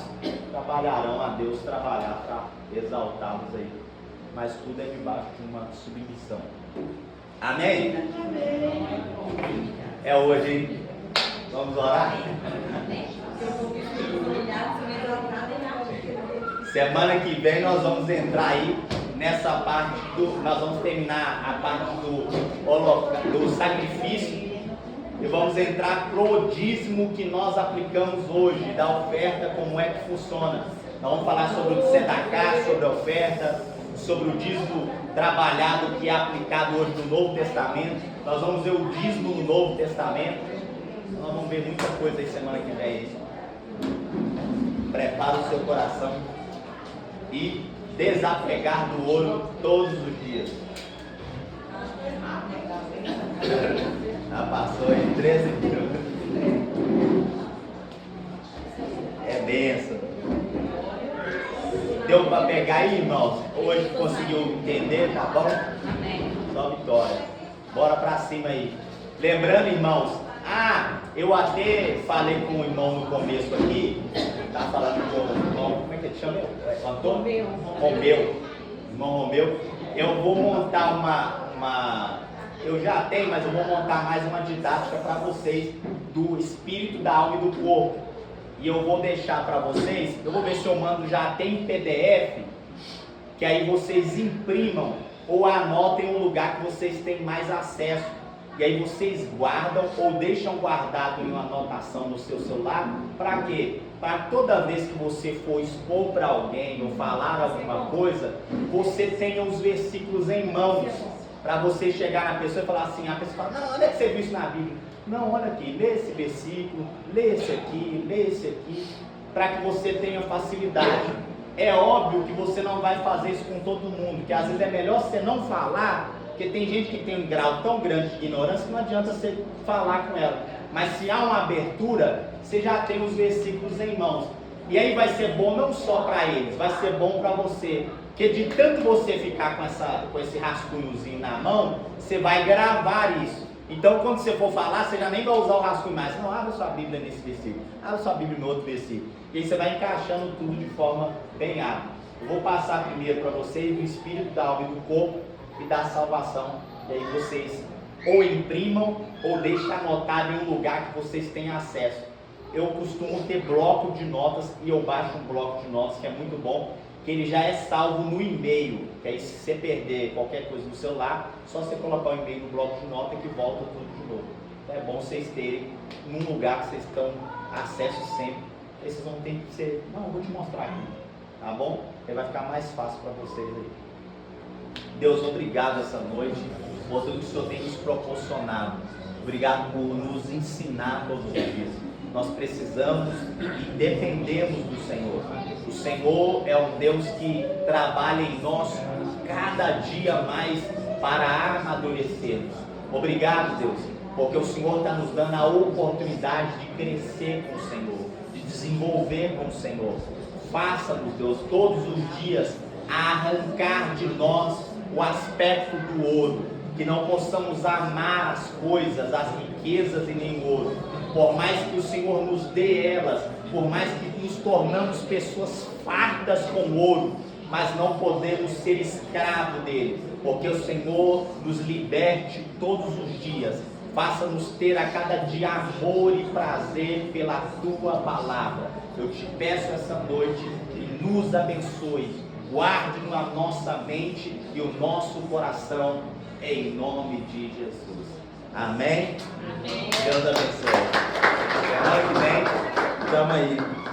trabalharão a Deus, trabalhar para exaltá-los aí. Mas tudo é debaixo de uma submissão. Amém? É hoje, hein? Vamos orar? Semana que vem nós vamos entrar aí nessa parte nós vamos terminar a parte do sacrifício e vamos entrar pro dízimo que nós aplicamos hoje, da oferta, como é que funciona. Nós vamos falar sobre o tzedakah, sobre a oferta, sobre o dízimo trabalhado que é aplicado hoje no Novo Testamento. Nós vamos ver o dízimo no Novo Testamento. Nós vamos ver muita coisa aí semana que vem. Prepara o seu coração e desapegar do ouro todos os dias. Já passou em 13 minutos. É benção. Deu para pegar aí, irmãos? Hoje conseguiu entender, tá bom? Amém. Só vitória. Bora para cima aí. Lembrando, irmãos, eu até falei com o irmão no começo aqui, tá falando com o irmão, como é que ele chama? Antônio? Romeu. Irmão Romeu. Eu vou montar eu já tenho, mas eu vou montar mais uma didática para vocês do espírito, da alma e do corpo. E eu vou deixar para vocês, eu vou ver se eu mando já até em PDF, que aí vocês imprimam ou anotem um lugar que vocês têm mais acesso. E aí vocês guardam ou deixam guardado em uma anotação no seu celular. Para quê? Para toda vez que você for expor para alguém ou falar alguma coisa, você tenha os versículos em mãos. Para você chegar na pessoa e falar assim, a pessoa fala, não, onde é que você viu isso na Bíblia? Não, olha aqui, lê esse versículo, lê esse aqui, para que você tenha facilidade. É óbvio que você não vai fazer isso com todo mundo, que às vezes é melhor você não falar, porque tem gente que tem um grau tão grande de ignorância que não adianta você falar com ela. Mas se há uma abertura, você já tem os versículos em mãos. E aí vai ser bom não só para eles, vai ser bom para você. Porque de tanto você ficar com esse rascunhozinho na mão, você vai gravar isso. Então quando você for falar, você já nem vai usar o rascunho mais. Não, abre sua Bíblia nesse versículo, abre sua Bíblia no outro versículo. E aí você vai encaixando tudo de forma bem hábil. Eu vou passar primeiro para vocês do espírito, da alma e do corpo e da salvação. E aí vocês ou imprimam ou deixem anotado em um lugar que vocês tenham acesso. Eu costumo ter bloco de notas e eu baixo um bloco de notas que é muito bom, que ele já é salvo no e-mail, que aí se você perder qualquer coisa no celular, só você colocar o e-mail no bloco de nota que volta tudo de novo. Então é bom vocês terem num lugar que vocês estão acesso sempre Aí vocês vão ter que ser, não, eu vou te mostrar aqui, tá bom? Aí vai ficar mais fácil para vocês aí. Deus, obrigado essa noite por tudo que o Senhor tem nos proporcionado. Obrigado por nos ensinar todos os dias. Nós precisamos e dependemos do Senhor. O Senhor é um Deus que trabalha em nós cada dia mais para amadurecermos. Obrigado, Deus, porque o Senhor está nos dando a oportunidade de crescer com o Senhor, de desenvolver com o Senhor. Faça-nos, Deus, todos os dias arrancar de nós o aspecto do ouro, que não possamos amar as coisas, as riquezas e nem o ouro, por mais que o Senhor nos dê elas, por mais que nos tornamos pessoas fartas com ouro, mas não podemos ser escravo dele, porque o Senhor nos liberte todos os dias. Faça-nos ter a cada dia amor e prazer pela tua palavra. Eu te peço essa noite que nos abençoe, guarde na nossa mente e o nosso coração, em nome de Jesus. Amém? Amém. Deus abençoe. Semana que vem, estamos aí.